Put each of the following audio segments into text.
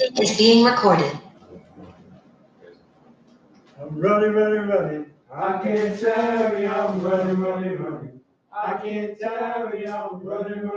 is being recorded. I'm running. I can't tarry, I'm running. I can't tarry, I'm running.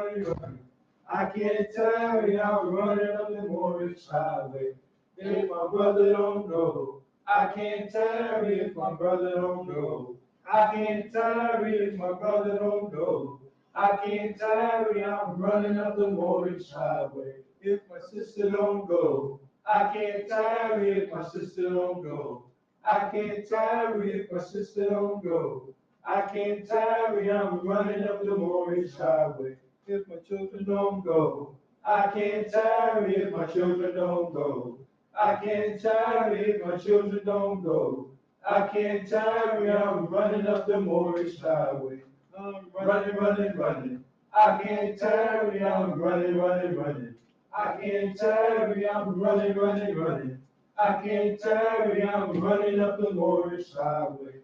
I can't tarry, I'm running up the Morris Highway. If my brother don't go, I can't tarry if my brother don't go. I can't tarry if my brother don't go. I can't tarry, I'm running up the Morris Highway. If my sister don't go, I can't tarry if my sister don't go. I can't tarry if my sister don't go. I can't tarry, I'm running up the Morris Highway. If my children don't go, I can't tarry if my children don't go. I can't tarry if my children don't go. I can't tarry, I'm running up the Morris Highway. I'm running. I can't tarry, I'm running. I can't tarry, I'm running. I can't tarry, I'm running up the Morris Highway.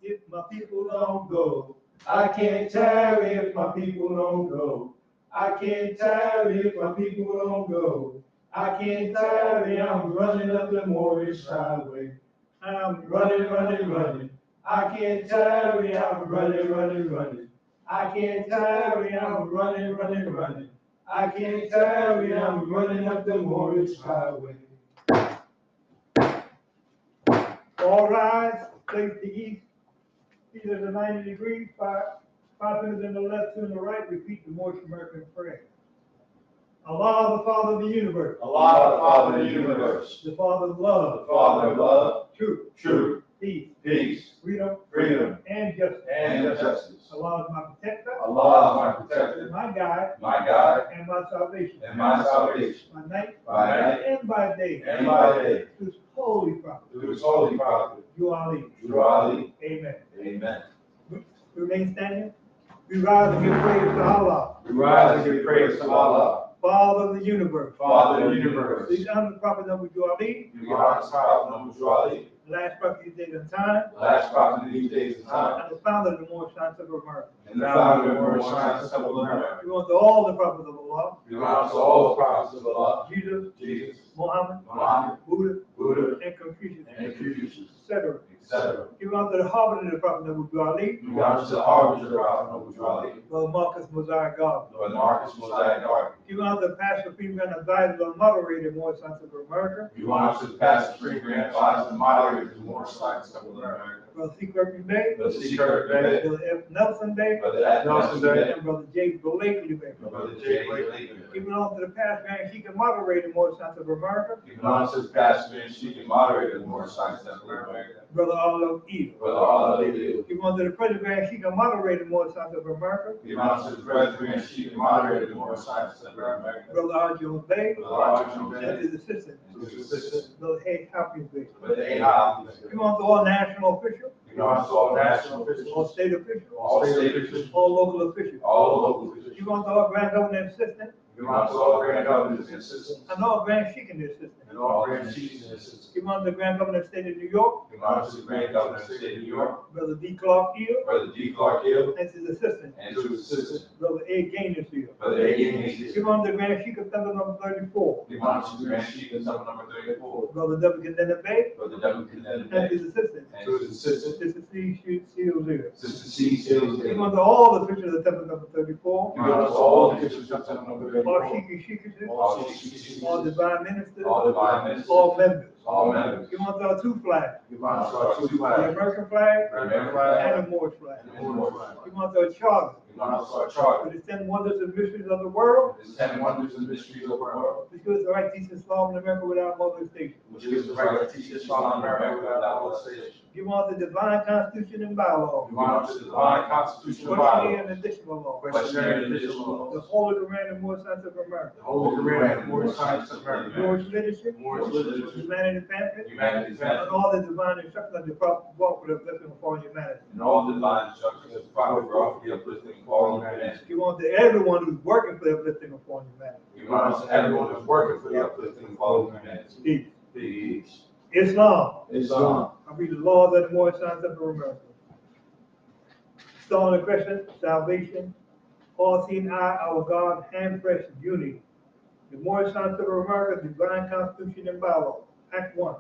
If my people don't go, I can't tarry if my people don't go. I can't tarry if my people don't go. I can't tarry, I'm running up the Morris Highway. I'm running. I can't tarry, I'm running. I can't tarry, I'm running. I can't tarry, I'm running up the Morris Highway. All rise, face the east, feet at the 90 degrees, five fingers in the left, two in the right, repeat the Moorish American prayer. Allah, the Father of the universe. Allah, the Father of the universe. The Father of love. The Father of love. Truth. Peace. Freedom. And justice. Allah is my protector. Allah is my protector. My guide. And my salvation. By night. And by day. Through his holy prophet. You Ali. Amen. Remain standing. We rise and give praise to Allah. Father of the universe. These are the prophet number you Ali. Last prophet of these days and time. And the founder of the Moorish Science of America. We want to all the prophets of Allah. Jesus. Muhammad. Buddha. And Confucius. Etc. We want to the harbinger of the prophet number Ali. Brother Marcus Mosiah Garden. You want the pastor, free grand advisor, or moderator, Moorish Science of America. Brother C. Kirby Bay. Brother F. Nelson Bay. And Brother J. Blakely Bay. Even on to the pastor, grand Sheikh and moderator, Moorish Science of America. Brother Allah Eve. Even on to the president, grand Sheikh and moderator, Moorish Science of America. Brother Arjun Bay. And his assistant. Brother Hay Hopkins Bay. Come on to all national officials. All state officials. All local officials. You want to all grand governor and assistant. And all grand sheik and assistant. You want the grand governor of the state of New York. Brother D. Clark Hill. And his assistant. Brother A. Gaines Hill. You want the grand sheik of Temple number 34. Brother W. Kennedy Bay. And his assistant. Sister C. Seals here. You want all the officials of Temple number 34. All sheikhs, all divine ministers, all members. You want our two flags. The American flag and the Moorish flag. You want our charter. For the 10 wonders and mysteries of the world. Which gives the right to teach Islam in America without molestation. You want the divine constitution and bylaws. Questionary and additional law. The Holy Koran and Moorish Science of America. Moorish literature. Humanity pamphlet. And all the divine instructions of the prophet walk with uplifting for humanity. You want the everyone who's working for the uplifting of foreign humanity. Peace. Islam. I read the laws of the Moorish Science of America. Stone of Christian, salvation, all seeing eye, our God, hand fresh unity. The Moorish Science of America, Divine Constitution and Bylaws. Act 1.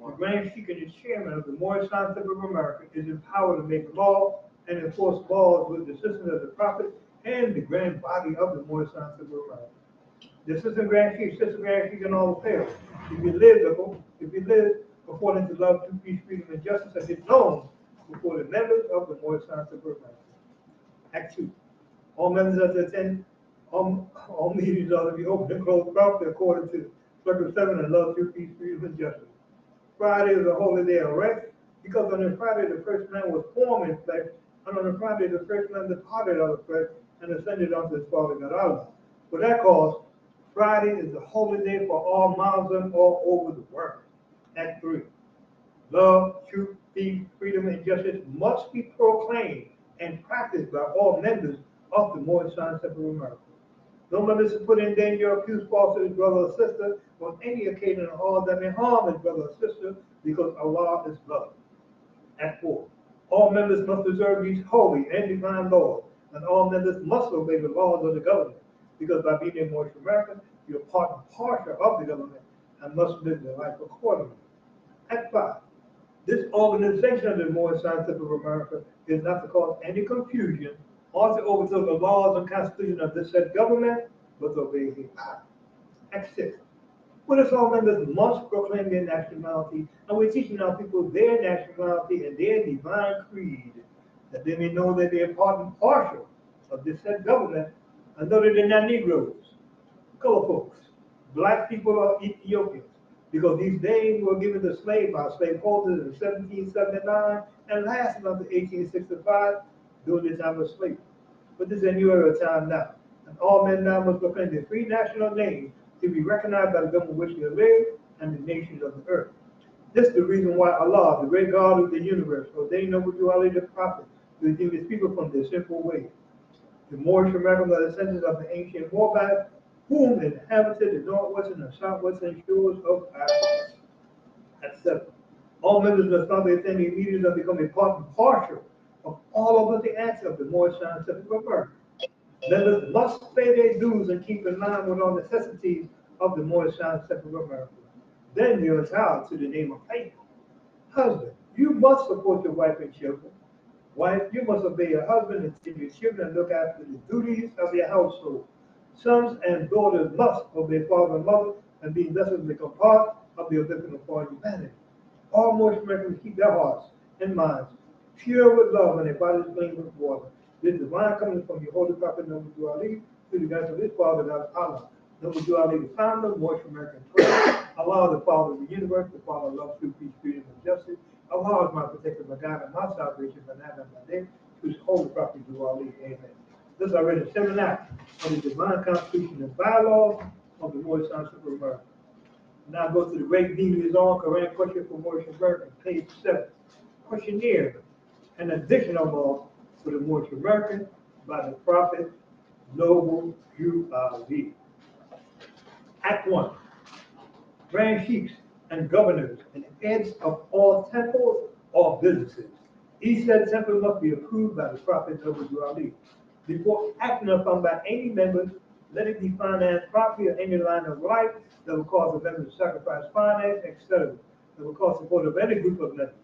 The Grand Sheik and the chairman of the Moorish Science of America is empowered to make law and enforce laws with the assistance of the prophet and the grand body of the Moorish Science of America. The assistant Grand Chief, and all affairs. If you live according to love, truth, peace, freedom, and justice, and is known before the members of the Moorish Science of America. Act 2. All members are to attend all meetings are to be open and closed properly according to Circle 7 and love, truth, peace, freedom, and justice. Friday is a holy day of rest, because on the Friday the first man was formed in flesh, and on the Friday the first man departed out of flesh and ascended unto his Father God Allah. For that cause, Friday is a holy day for all Muslims all over the world. Act 3. Love, truth, peace, freedom, and justice must be proclaimed and practiced by all members of the Moorish Science of America. No member is put in danger or accuse false to his brother or sister on any occasion or all that may harm his brother or sister, because Allah is love. Act 4. All members must observe these holy and divine laws, and all members must obey the laws of the government, because by being in Moorish America, you're part and parcel of the government and must live your life accordingly. Act 5. This organization of the Moorish Science of America is not to cause any confusion or to overthrow the laws and constitution of this said government, but to obey his power. Act 6. For this, all members must proclaim their nationality, and we're teaching our people their nationality and their divine creed, that they may know that they are part and parcel of this said government, and know that they're not Negroes, color folks, black people, or Ethiopians, because these names were given to slaves by slaveholders in 1779 and lasted until 1865 during the time of slavery. But this is a new era of time now, and all men now must proclaim their free national names to be recognized by the government which they live and the nations of the earth. This is the reason why Allah, the great God of the universe, ordained Noble Ali the prophet to redeem his people from their sinful ways. The Moorish Americans are descendants of the ancient Moabites, whom inhabited the northwestern and southwestern shores of Africa. At 7. All members must not attend the meetings and become a part and parcel of all of the acts of the Moorish Scientific America. Members must pay their dues and keep in line with all necessities of the Moorish Scientific America. Then you're entitled to the name of faith. Husband, you must support your wife and children. Wife, you must obey your husband and tend your children and look after the duties of your household. Sons and daughters must obey father and mother and be vessels to become part of the original for humanity. All Moorish Americans keep their hearts and minds pure with love and their bodies clean with water. This divine coming from your holy prophet Noble Ali to the guidance of his father God Allah. Noble Ali, the founder of Moorish American prayer. Allah, the Father of the universe, the Father of love, truth, peace, freedom, and justice. Allah is my protector, my God, and my salvation, my night and my day. To his holy prophet Ali. Amen. This is already the 7th act of the divine constitution and bylaws of the Moorish Science of America. Now go to the great Devious on Koran question for Moorish American, page 7. Questionnaire, an additional law for the Moorish American by the prophet Noble Ali. Act 1. Grand chiefs and governors and heads of all temples or businesses. Each said temple must be approved by the prophet Noble Ali. Before acting upon by any members, let it be financed properly or any line of life that will cause the members to sacrifice finance, etc., that will cause support of any group of members.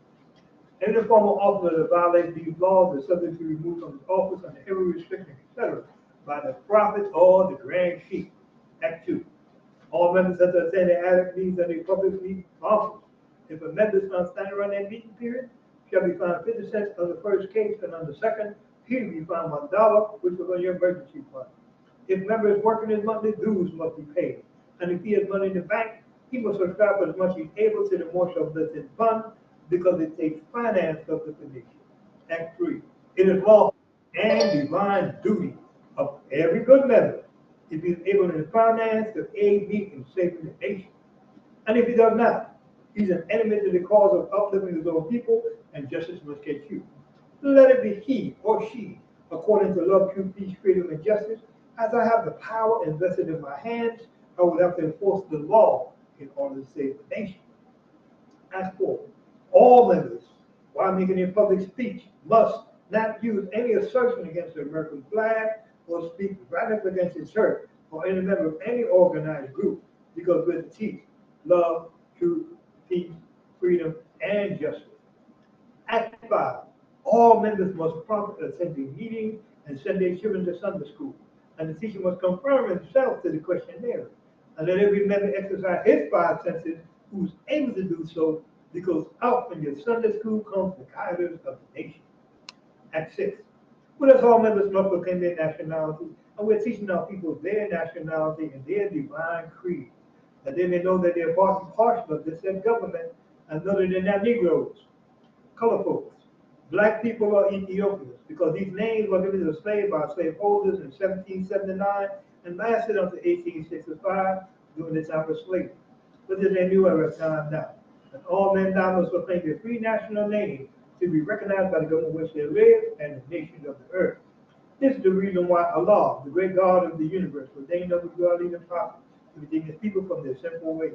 Any formal officer that violates these laws is subject to removal from his office under every restriction, etc., by the prophet or the grand chief. Act 2. All members have to attend the adequate meetings and the public meeting office. If a member is found standing around that meeting period, shall be fined 50 cents on the first case, and on the second, he will be fined $1, which will on your emergency fund. If member is working his monthly dues must be paid. And if he has money in the bank, he must subscribe as much as he's able to the Moorish Uplifting Fund, because it takes finance of the nation. Act 3. It is law and divine duty of every good member, if he is able to finance, to aid, meet, and saving the nation. And if he does not, he's an enemy to the cause of uplifting his own people, and justice must get you. Let it be he or she, according to love, truth, peace, freedom, and justice. As I have the power invested in my hands, I will have to enforce the law in order to save the nation. Act 4. All members, while making a public speech, must not use any assertion against the American flag or speak radical against its church, or any member of any organized group, because we're to teach love, truth, peace, freedom, and justice. Act 5. All members must promptly attend the meeting and send their children to Sunday school. And the teacher must confirm himself to the questionnaire. And let every member exercise his 5 senses who's able to do so, because out from your Sunday school comes the guiders of the nation. Act 6. With us, all members must proclaim their nationality, and we're teaching our people their nationality and their divine creed, that they may know that they are part and parcel of this said government, and know that they're not Negroes, color folks, black people, or Ethiopians, because these names were given to the slave by slaveholders in 1779 and lasted until 1865 during the time of slavery. But this is a new era of time now. And all men now must proclaim their free national name to be recognized by the government in which they live and the nations of the earth. This is the reason why Allah, the great God of the universe, ordained us to our leading prophet to redeem his people from their sinful ways.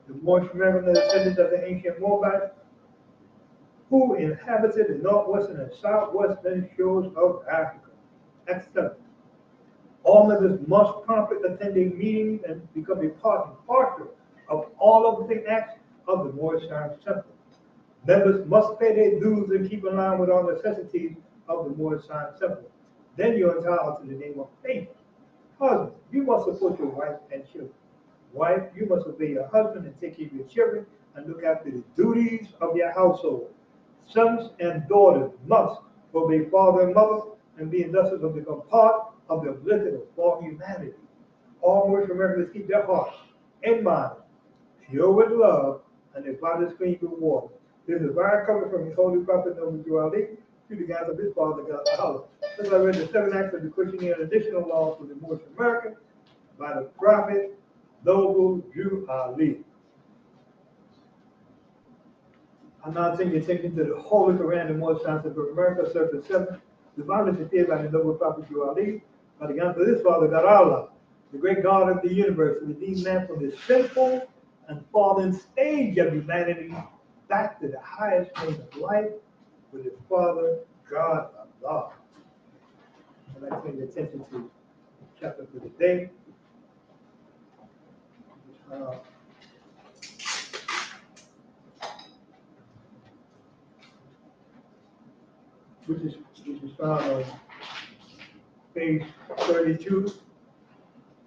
The Moorish American descendants of the ancient Moabites, who inhabited the northwestern and southwestern shores of Africa. Excellent. All members must promptly attend a meeting and become a part and parcel of all of the acts of the Moorish Science Temple. Members must pay their dues and keep in line with all necessities of the Moorish Science Temple. Then you're entitled to the name of faith. Husband, you must support your wife and children. Wife, you must obey your husband and take care of your children and look after the duties of your household. Sons and daughters must obey father and mother and be industrious to become part of the blessing of all humanity. All Moorish Americans keep their hearts and minds pure with love and their bodies clean with water. This is a divine cover from his holy prophet known to Ali, to the guys of his father, God Allah. As I read the 7 acts of the Christian and additional laws for the Moorish American by the prophet Noble Jew Ali. I'm now taking your attention to the Holy Koran and Moorish Science of America, Circle 7. The Bible is prepared by the noble prophet Jew Ali, by the guns of his father, God Allah, the great God of the universe, who redeemed man from the sinful and fallen stage of humanity back to the highest plane of life with his father, God Allah. I'd like to turn your attention to the chapter for the day. Which is found on page 32,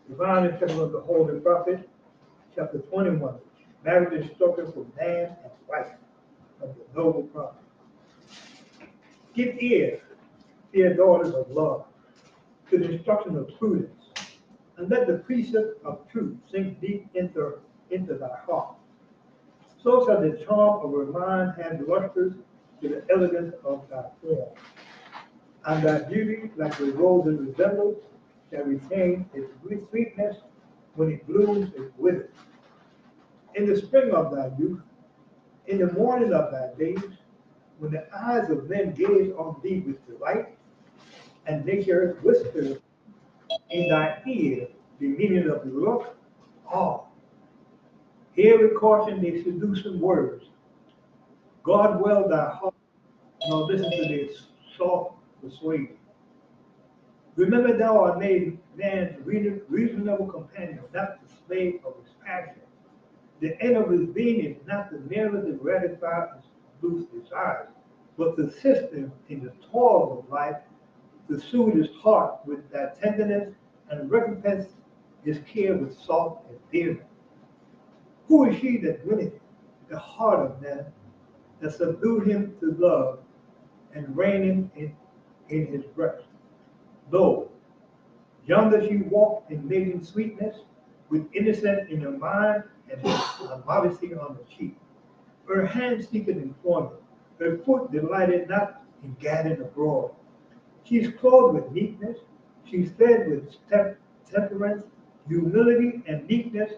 Divine Instruction of the Holy Prophet, chapter 21, Marriage Instruction for Man and Wife of the Noble Prophet. Give ear, dear daughters of love, to the instruction of prudence, and let the precept of truth sink deep into thy heart. So shall the charm of her mind have lustrous to the elegance of thy form, and thy beauty, like the rose it resembles, shall retain its sweetness when it blooms and withers. In the spring of thy youth, in the morning of thy days, when the eyes of men gaze on thee with delight, and nature whispers in thy ear the meaning of the look, hear with caution these seducing words. Guard well thy heart, nor listen to their soft persuasion. Remember thou art made man's reasonable companion, not the slave of his passion. The end of his being is not to merely to gratify his loose desires, but to assist him in the toil of life, to soothe his heart with that tenderness, and recompense his care with soft endearment. Who is she that winneth the heart of man, that subdue him to love, and reign him in his breast? Lo, yonder she walked in maiden sweetness, with innocence in her mind and a modesty on her cheek. Her hand seeketh employment, her foot delighted not in gadding abroad. She is clothed with meekness, she is fed with temperance, humility and meekness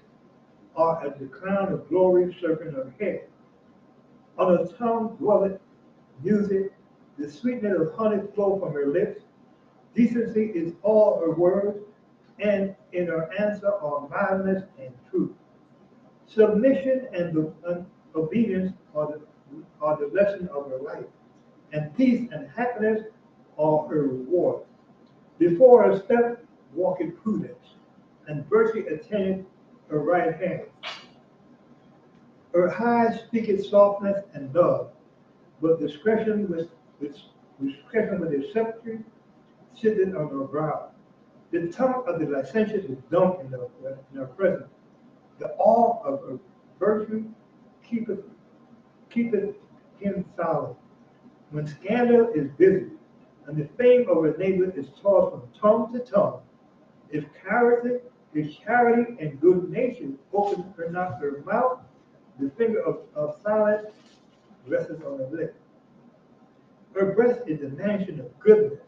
are as the crown of glory circling her head. On her tongue dwelleth music, the sweetness of honey flow from her lips. Decency is all her words, and in her answer are mildness and truth. Submission and obedience are the lesson of her life, and peace and happiness are her reward. Before her step walketh prudence, and virtue attended her right hand. Her eyes speaketh softness and love, but discretion with a sceptre sitteth on her brow. The tongue of the licentious is dumb in her presence. The awe of her virtue keepeth him silent. When scandal is busy, and the fame of her neighbor is tossed from tongue to tongue, if charity and good nature open her not her mouth, the finger of silence rests on her lip. Her breast is the mansion of goodness,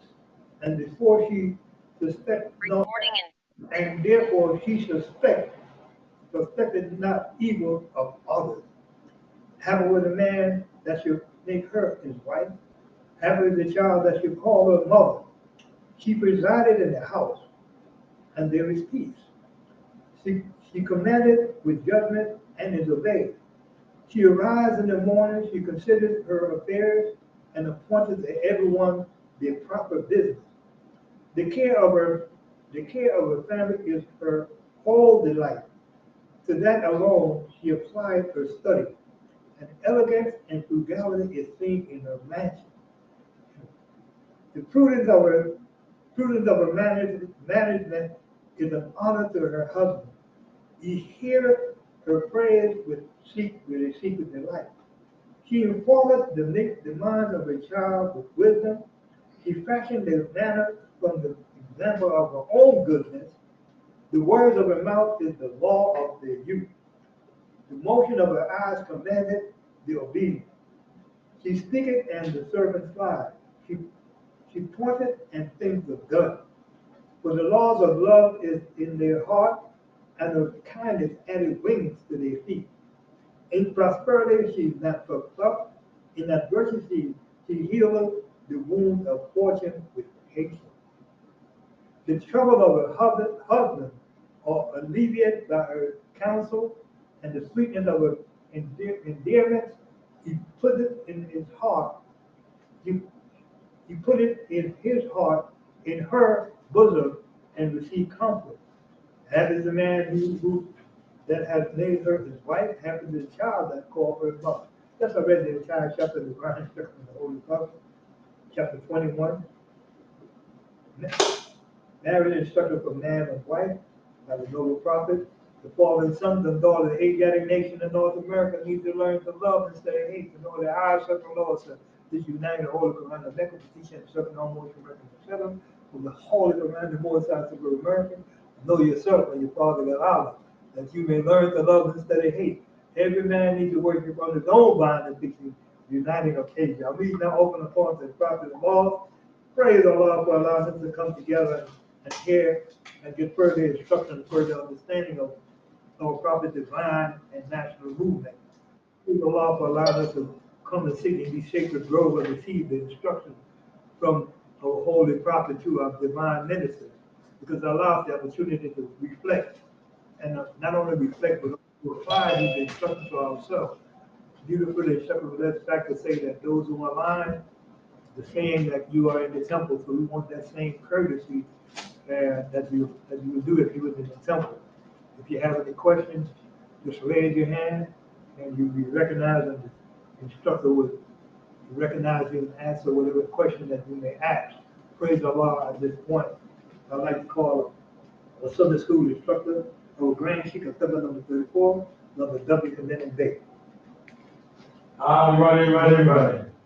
and before she suspect no, and therefore she suspected not evil of others. Happy with a man that should make her his wife. Happy with the child that should call her mother. She presided in the house, and there is peace. She commanded with judgment and is obeyed. She arises in the morning, she considers her affairs, and appointed to everyone their proper business. The care of her family is her whole delight. To that alone she applied her study, and elegance and frugality is seen in her mansion. The prudence of her management is an honor to her husband. He heareth her praise with a secret delight. She informeth the mind of her child with wisdom. She fashioned their manner from the example of her own goodness. The words of her mouth is the law of their youth. The motion of her eyes commanded the obedient. She speaketh and the servant flies. She pointeth and things are done. For the laws of love is in their heart, and of kindness added wings to their feet. In prosperity she is not puffed up. In adversity she healeth the wound of fortune with patience. The trouble of her husband are alleviated by her counsel, and the sweetness of her endearments he put it in his heart. He put it in his heart, in her bosom, and received comfort. Happy is the man who that has made her his wife. Happy is the child that called her mother. That's I read the entire chapter of the Koran, in the Holy Bible, chapter 21. Marriage instruction for man and wife by the noble prophet. The fallen sons and daughters of the Asiatic nation in North America need to learn to love instead of hate, to know their eyes set the Lord said. This united Holy Koran of Mecca, the teaching and instruction on Most American Shalom, from the Holy Koran, the more sides of America. Know yourself and your Father God Allah, that you may learn to love instead of hate. Every man needs to worship on his own bond and fixing, uniting occasion. Our meeting now open upon the prophet of all. Praise Allah for allowing us to come together and hear and get further instruction, further understanding of our prophet's divine and national movement. Praise Allah for allowing us to come and sit in these sacred groves and receive the instruction from our holy prophet to our divine ministers, because it allows the opportunity to reflect, and not only reflect, but to apply these instructions to ourselves. Beautiful instruction with us back to say that those who are aligned, the saying that you are in the temple, so we want that same courtesy that you would do if you were in the temple. If you have any questions, just raise your hand, and you'll be recognized, and the instructor would recognize you and answer whatever question that you may ask. Praise Allah. At this point, I'd like to call a Sunday school instructor, our Grand Sheikh of number 34, number W. Condemning Bay. I'm running.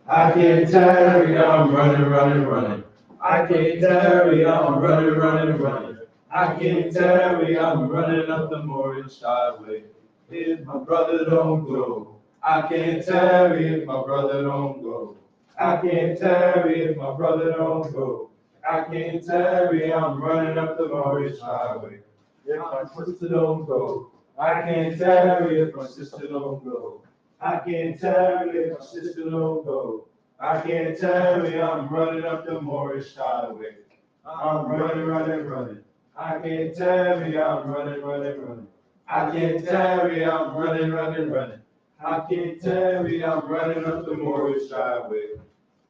I can't tarry, I'm running. I can't tarry, I'm running. I can't tarry, I'm running up the Moorish highway. If my brother don't go, I can't tarry if my brother don't go. I can't tarry if my brother don't go. I can't tarry, I'm running up the Moorish highway. If my sister don't go, I can't tarry if my sister don't go. I can't tarry if my sister don't go. I can't tarry, I'm running up the Moorish highway. I'm running. I can't tarry, I'm running. I can't tarry, I'm running. I can't tarry, I'm running up the Moorish highway.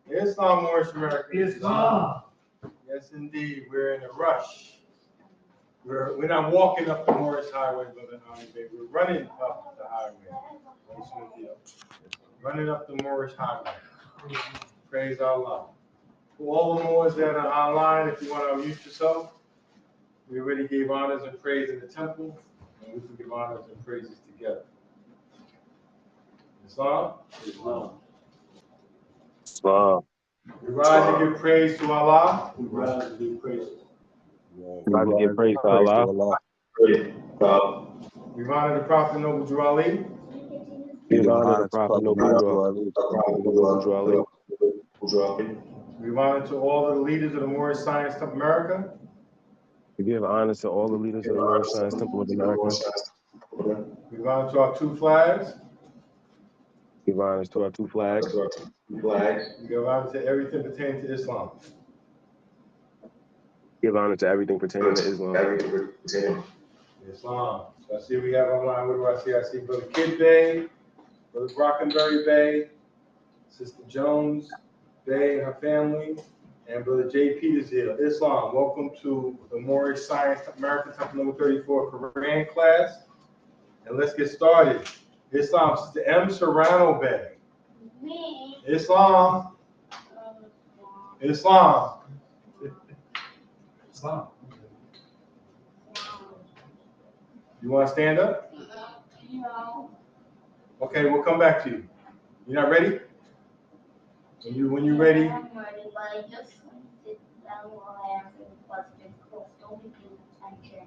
Islam, Moorish America. Islam. Yes, indeed. We're in a rush. We're not walking up the Morris Highway, Brother Army Bay. We're running up the highway. Running up the Morris Highway. Praise Allah. For all the Moors that are online, if you want to unmute yourself, we already gave honors and praise in the temple, and we can give honors and praises together. Islam? Islam. Islam. We rise to give praise to Allah. We rise to give praise. We rise to give praise to Allah. We honor the Prophet Noble Drew Ali. Give honor to Prophet Noble Drew Ali. We honor to all the leaders of the Moorish Science of America. We give honor to all the leaders of the Moorish Science Temple of America. We honor to our two flags. Give honor to our two flags. We give honor to everything pertaining to Islam. Give honor to everything pertaining to Islam. Islam. So I see we have online. What do I see? I see Brother Kid Bay, Brother Brockenberry Bay, Sister Jones Bay and her family, and Brother J. Peters here. Islam. Welcome to the Moorish Science American Temple number 34 Koran class. And let's get started. Islam. Sister M. Serrano Bay. Me. Islam. Islam. Islam. You want to stand up? No. Okay, we'll come back to you. You're not ready? When you're ready. I'm ready, but I just want to sit down while I answer the question. Close. Don't be paying attention.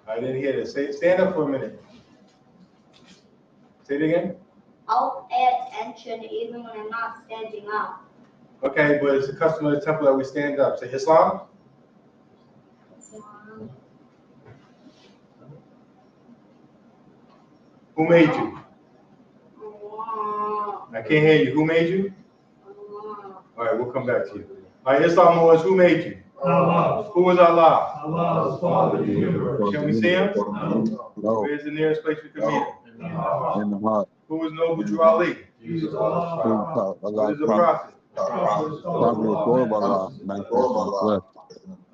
I didn't hear this. Stand up for a minute. Say it again. I'll pay attention even when I'm not standing up. Okay, but it's a custom of the temple that we stand up. Say Islam. Who made you? I can't hear you. Who made you? All right, we'll come back to you. All right, Islam was who made you? Allah. Who is Allah? Allah is Father of the universe. Can we see him? No, Where's the nearest place we can meet him? in the heart. Who is Noble Drew Ali? Jesus, Allah. Who is the prophet? Probably a quarter of Allah. All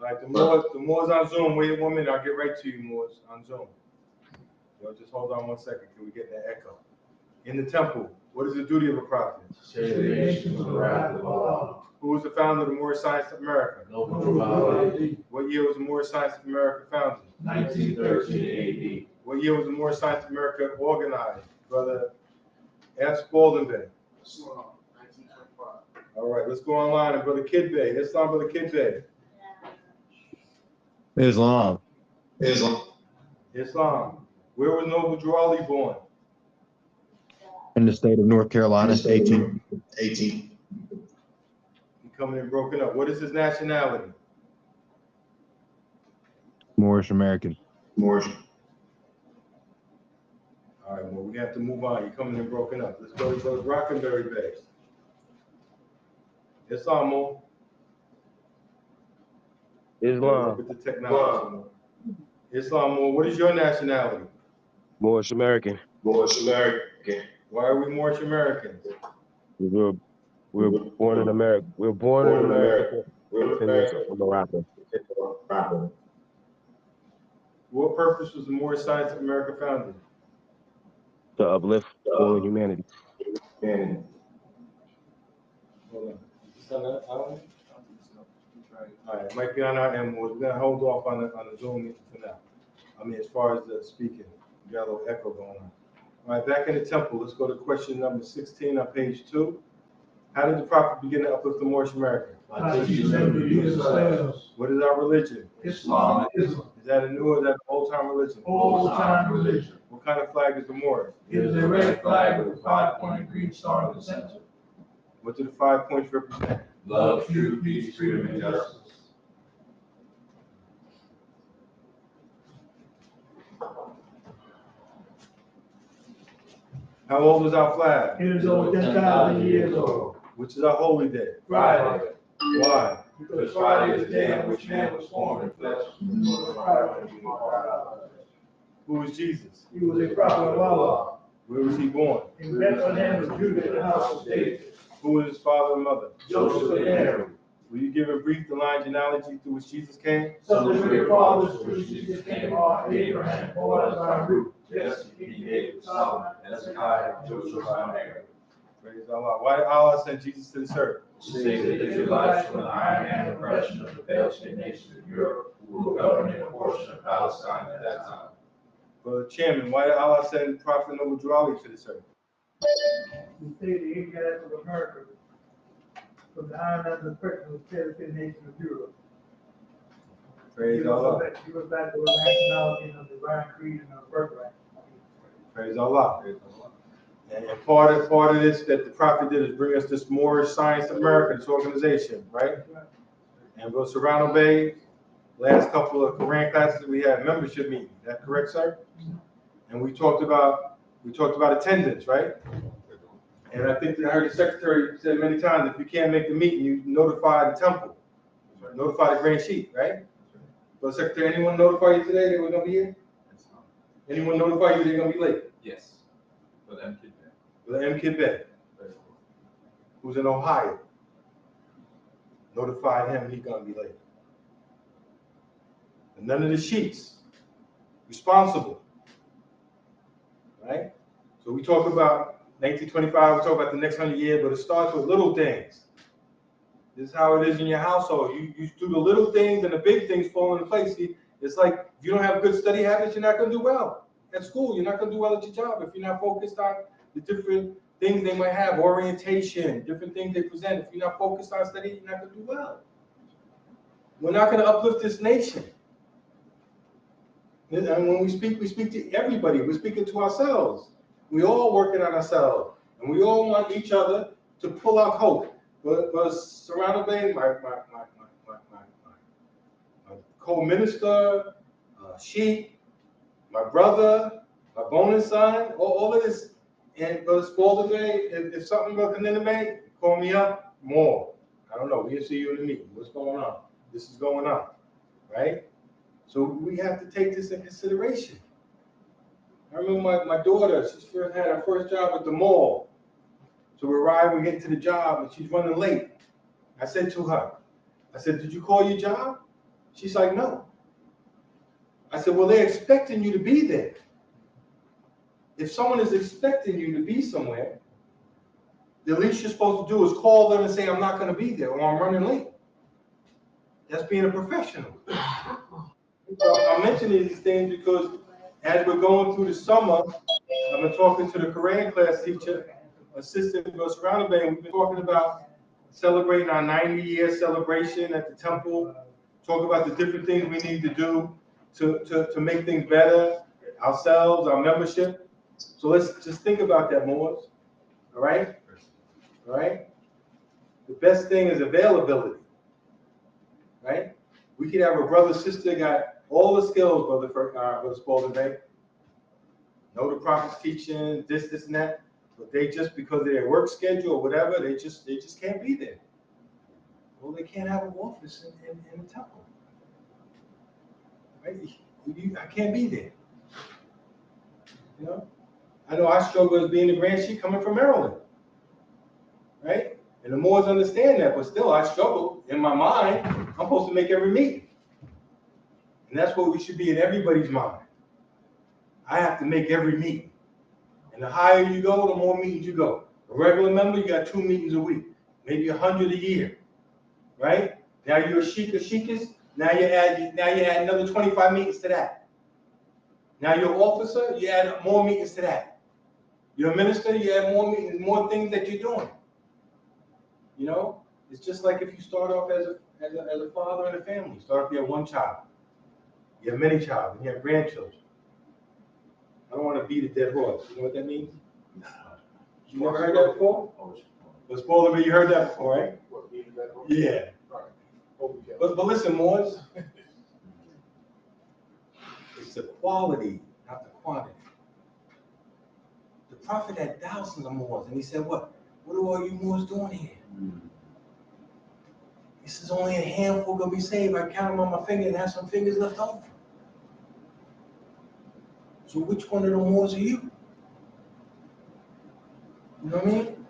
right, the Moors on Zoom. Wait 1 minute. I'll get right to you, Moors on Zoom. Yo, just hold on 1 second. Can we get that echo? In the temple, what is the duty of a prophet? Save the nations from the wrath of Allah. Who was the founder of the Moorish Science of America? Noble Drew Ali. What year was the Moorish Science of America founded? 1913 What year was the Moorish Science of America organized? Brother F. Spalding Bay. 1925. All right, let's go online and Brother Kid Bay. Islam, Brother Kid Bay. Islam. Islam. Where was Noble Drew Ali born? In the state of North Carolina, 18. He coming in broken up. What is his nationality? Moorish American. All right, well, we have to move on. You're coming in broken up. Let's go to Brother Brockenberry Bay. Islam, Mo. Islam. With the technology. Islam, Mo. What is your nationality? Moorish American. Why are we Moorish Americans? We were born in America. We were born in America. From Morocco. What purpose was the Moorish Science of America founded? To uplift all humanity. Hold on. All right, it might be on our end. We're gonna hold off on the Zoom for now. I mean, as far as the speaking, we got a little echo going on. All right, back in the temple. Let's go to question number 16 on page 2. How did the prophet begin to uplift the Moorish American? By teaching them to use themselves. What is our religion? Islam. Is that a new or is that an old-time religion? Old-time religion. What kind of flag is the Moorish? It is a red flag with a 5-pointed green star in the center. What do the 5 points represent? Love, truth, peace, freedom, and justice. How old is our flag? It is over 10,000 years old. Which is our holy day? Friday. Why? Because Friday is the day on which man was formed in flesh. Who is Jesus? He was a prophet of Allah. Where was he born? In Bethlehem of Judah, in the house of David. Who is his father and mother? Joseph and Mary. Will you give a brief line genealogy through which Jesus came? So the great fathers through which Jesus came are Abraham, Boaz by Ruth, Jesse, King David, Solomon, Hezekiah, Joseph by Mary. Praise Allah. Why did Allah send Jesus to this earth? To save the Israelites from the iron hand oppression of the Palestinian nations of Europe, who were governing a portion of Palestine at that time. Brother Chairman, why did Allah send Prophet Noble Drew to this earth? To save the Israelites of America from the iron hand oppression of the Palestinian nation of Europe. Praise Allah. Give us back the nationality and the divine creed and the birthright. Praise Allah. And part of this that the Prophet did is bring us this Moorish Science America, this organization, right? And Brother Serrano Bay, last couple of Koran classes we had membership meetings. Is that correct, sir? And we talked about attendance, right? And I think that I heard the secretary said many times, if you can't make the meeting, you notify the temple, notify the Grand Sheikh, right? But Secretary, anyone notify you today they were gonna be here? Anyone notify you they're gonna be late? Yes. For the MKB. The M-Kid Bay, who's in Ohio, notified him he's gonna be late. And none of the sheiks responsible, right? So we talk about 1925, we talk about the next 100 years, but it starts with little things. This is how it is in your household. You do the little things and the big things fall into place. See, it's like if you don't have good study habits, you're not gonna do well at school. You're not gonna do well at your job if you're not focused on the different things they might have, orientation, different things they present. If you're not focused on studying, you're not going to do well. We're not going to uplift this nation. And when we speak to everybody. We're speaking to ourselves. We all working on ourselves, and we all want each other to pull our coat. But Serrano Bay, my co-minister, Sheikh, my brother, my bonus son, all of this. And Brother Spalding Bay, if something will come in the Bay, call me up more. I don't know. We'll see you in the meeting. What's going on? This is going on, right? So we have to take this in consideration. I remember my daughter, she first had her first job at the mall. So we're riding, we get to the job, and she's running late. I said to her, I said, did you call your job? She's like, no. I said, well, they're expecting you to be there. If someone is expecting you to be somewhere, the least you're supposed to do is call them and say, I'm not going to be there, or I'm running late. That's being a professional. I'm mentioning these things because as we're going through the summer, I've been talking to the Koran class teacher, Assistant Brother Serrano Bay, and we've been talking about celebrating our 90-year celebration at the temple, talk about the different things we need to do to make things better, ourselves, our membership. So let's just think about that, Moors. All right? All right? The best thing is availability. Right? We could have a brother, sister, got all the skills, Brother Spalding Bay. Know the Prophet's teaching, this and that. But they just, because of their work schedule or whatever, they just can't be there. Well, they can't have an office in the temple. Right? I can't be there. You know? I know I struggle as being the Grand Sheikh coming from Maryland, right? And the Moors understand that, but still I struggle in my mind. I'm supposed to make every meeting. And that's what we should be in everybody's mind. I have to make every meeting. And the higher you go, the more meetings you go. A regular member, you got 2 meetings a week, maybe 100 a year, right? Now you're a sheikh or sheikhess, now you add another 25 meetings to that. Now you're an officer, you add more meetings to that. You're a minister, you have more meetings, more things that you're doing. You know, it's just like if you start off as a father in a family. Start off, you have 1 child, you have many child, and you have grandchildren. I don't want to beat a dead horse. You know what that means? You never heard that before? But spoiler me, you heard that before, right? Yeah. But listen, Moors, it's the quality, not the quantity. The Prophet had thousands of Moors, and he said, what are all you Moors doing here? He says, only a handful gonna be saved. I count them on my finger and have some fingers left over. So which one of the Moors are you? You know what I mean?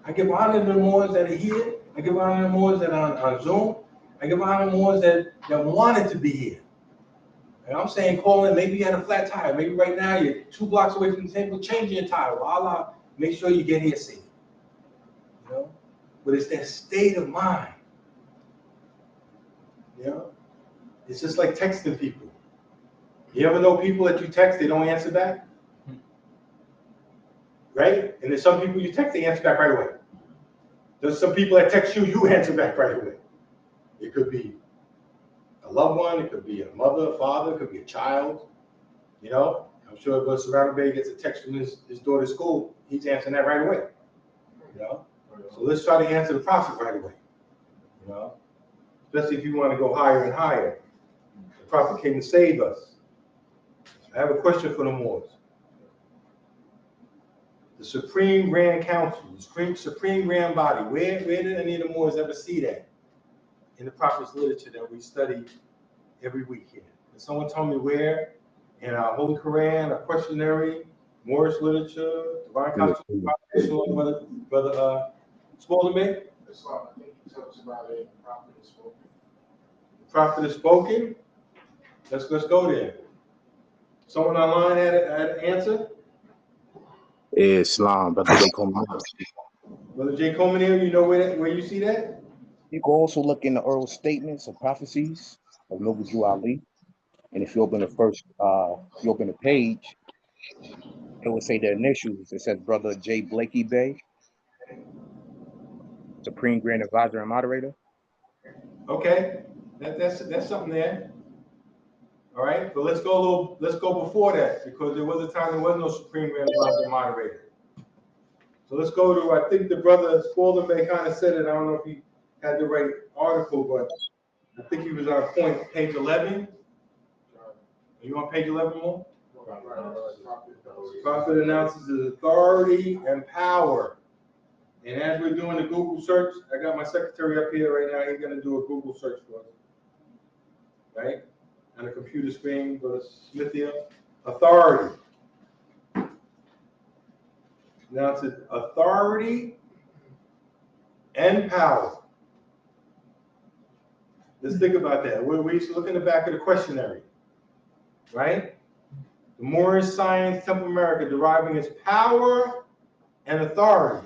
I give honor to the Moors that are here. I I give honor to the ones that are on Zoom. I give honor to the ones that wanted to be here. And I'm saying, call in, maybe you had a flat tire. Maybe right now you're 2 blocks away from the table, changing your tire. Well, Allah, make sure you get here safe. You know? But it's that state of mind. You know? It's just like texting people. You ever know people that you text, they don't answer back? Right? And there's some people you text, they answer back right away. There's some people that text you, you answer back right away. It could be a loved one, it could be a mother, a father, it could be a child. You know, I'm sure if a Surrounded Bay gets a text from his daughter's school, he's answering that right away. You know? So let's try to answer the prophet right away. You know? Especially if you want to go higher and higher. The prophet came to save us. I have a question for the Moors. The Supreme Grand Council, the Supreme Grand Body, where did any of the Moors ever see that in the prophet's literature that we study every week here? Can someone tell me where in our Holy Koran, a questionary, Moorish literature, Divine Constitution, Brother Spalding Bay? Islam, I think he talks about it, the prophet is spoken. The prophet is spoken? Let's go there. Someone online had an answer? Islam, Brother J. Coleman. Brother J. Coleman here, you know where you see that? You can also look in the oral statements and prophecies of Noble Jew Ali. And if you open the page, it will say the initials. It says Brother J. Blakey Bay, Supreme Grand Advisor and Moderator. Okay, that's something there. All right, but let's go before that, because there was a time there was no Supreme Grand Advisor and Moderator. So let's go to, I think the brother Spalding Bay kind of said it. I don't know if he had the right article, but I think he was on point, page 11. Are you on page 11 more? Prophet announces his authority and power. And as we're doing the Google search, I got my secretary up here right now. He's going to do a Google search for us. Right? On the computer screen, go to Smithia. Authority. Announces authority and power. Let's think about that. We used to look in the back of the questionnaire. Right? The Moorish science, Temple America, deriving its power and authority.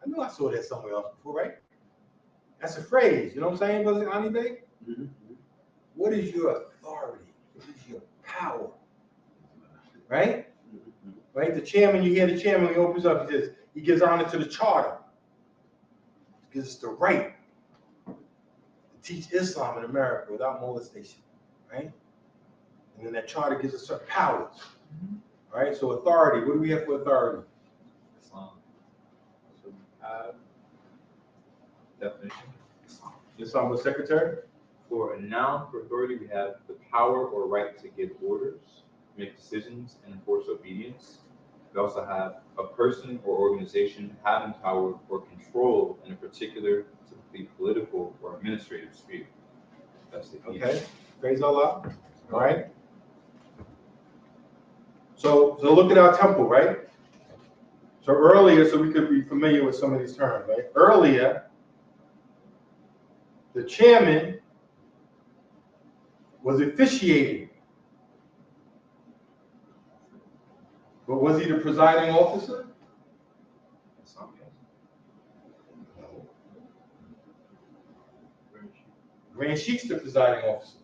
I know I saw that somewhere else before, right? That's a phrase. You know what I'm saying, Brother Ani Bey? Mm-hmm. What is your authority? What is your power? Right? Mm-hmm. Right? The chairman, you hear the chairman when he opens up, he gives honor to the charter. He gives us the right to teach Islam in America without molestation. Right? And then that charter gives us certain powers. Mm-hmm. Right? So authority, what do we have for authority? Islam. So we have definition. Islam was secretary? For a noun for authority, we have the power or right to give orders, make decisions, and enforce obedience. We also have a person or organization having power or control in a particular, typically political or administrative sphere. That's the key. Okay. Praise Allah. All right. So look at our temple, right? So earlier, so we could be familiar with some of these terms, right? Earlier, the chairman was officiating. But was he the presiding officer? No. Grand Sheik's the presiding officer.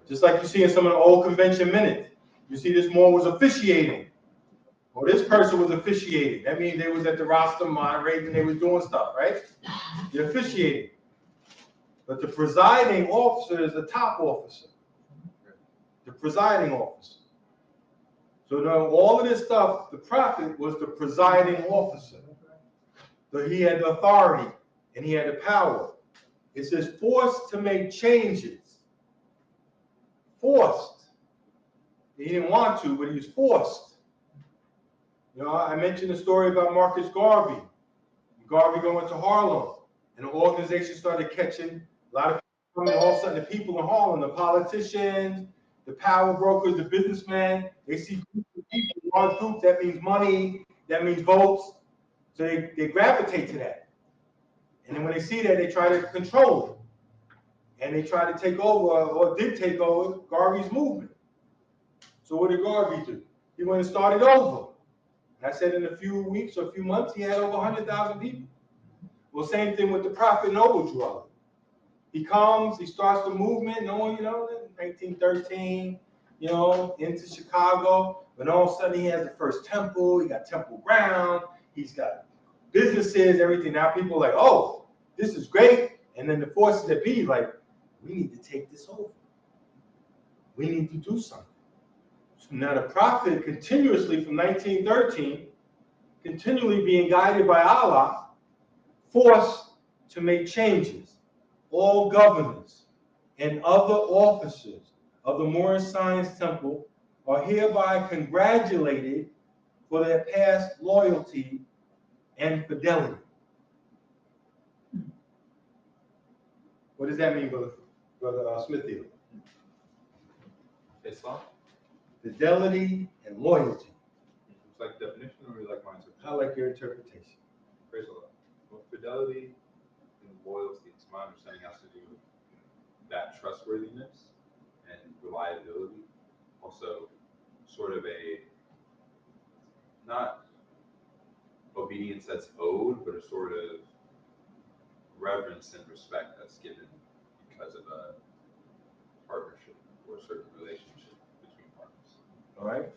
Just like you see in some of the old convention minutes. You see this Moor was officiating. Or this person was officiating. That means they was at the roster moderating, they was doing stuff, right? They're officiating. But the presiding officer is the top officer. The presiding officer. So now all of this stuff, the prophet was the presiding officer. So he had the authority and he had the power. It says forced to make changes. Forced. He didn't want to, but he was forced. You know, I mentioned the story about Marcus Garvey. Garvey going to Harlem, and the organization started catching a lot of people, and all of a sudden the people in Harlem, the politicians, the power brokers, the businessmen, they see groups of people, large groups, that means money, that means votes. So they gravitate to that. And then when they see that, they try to control it. And they try to take over, or did take over, Garvey's movement. So what did Garvey do? He went and started over. And I said in a few weeks or a few months, he had over 100,000 people. Well, same thing with the Prophet Noble Drew Ali. He comes, he starts the movement, knowing, 1913, into Chicago. But all of a sudden, he has the first temple. He got Temple Ground. He's got businesses, everything. Now people are like, oh, this is great. And then the forces that be like, we need to take this over. We need to do something. So now the Prophet continuously from 1913, continually being guided by Allah, forced to make changes. All governors and other officers of the Moorish Science Temple are hereby congratulated for their past loyalty and fidelity. What does that mean, Brother Smithield? Islam? Fidelity and loyalty. It's like definition, or you like my interpretation? I like your interpretation. Praise Allah. Well, fidelity and loyalty, to my understanding, has to do with that trustworthiness and reliability. Also, sort of a, not obedience that's owed, but a sort of reverence and respect that's given because of a partnership or a certain relationship between partners. All right.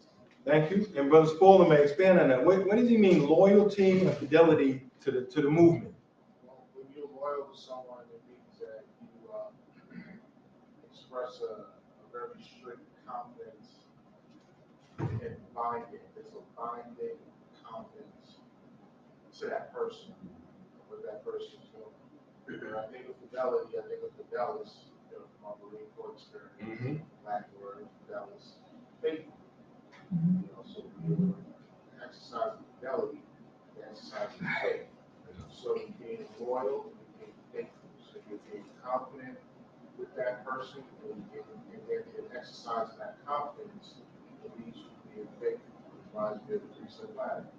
Thank you. And Brother Spoiler may expand on that. What does he mean, loyalty and fidelity to the movement? Well, when you're loyal to someone, it means that you express a very strict confidence and binding. There's a binding confidence to that person, what that person is doing. When I think of fidelity, I think of fidelis, from my Marine Corps experience, Latin word, fidelis, faithful. So when you're exercising fidelity, you're exercising faith. So you're being loyal and you're being faithful. So you're being confident with that person, and then in exercising that confidence, it leads you to being faithful. It reminds me of the precept ladder.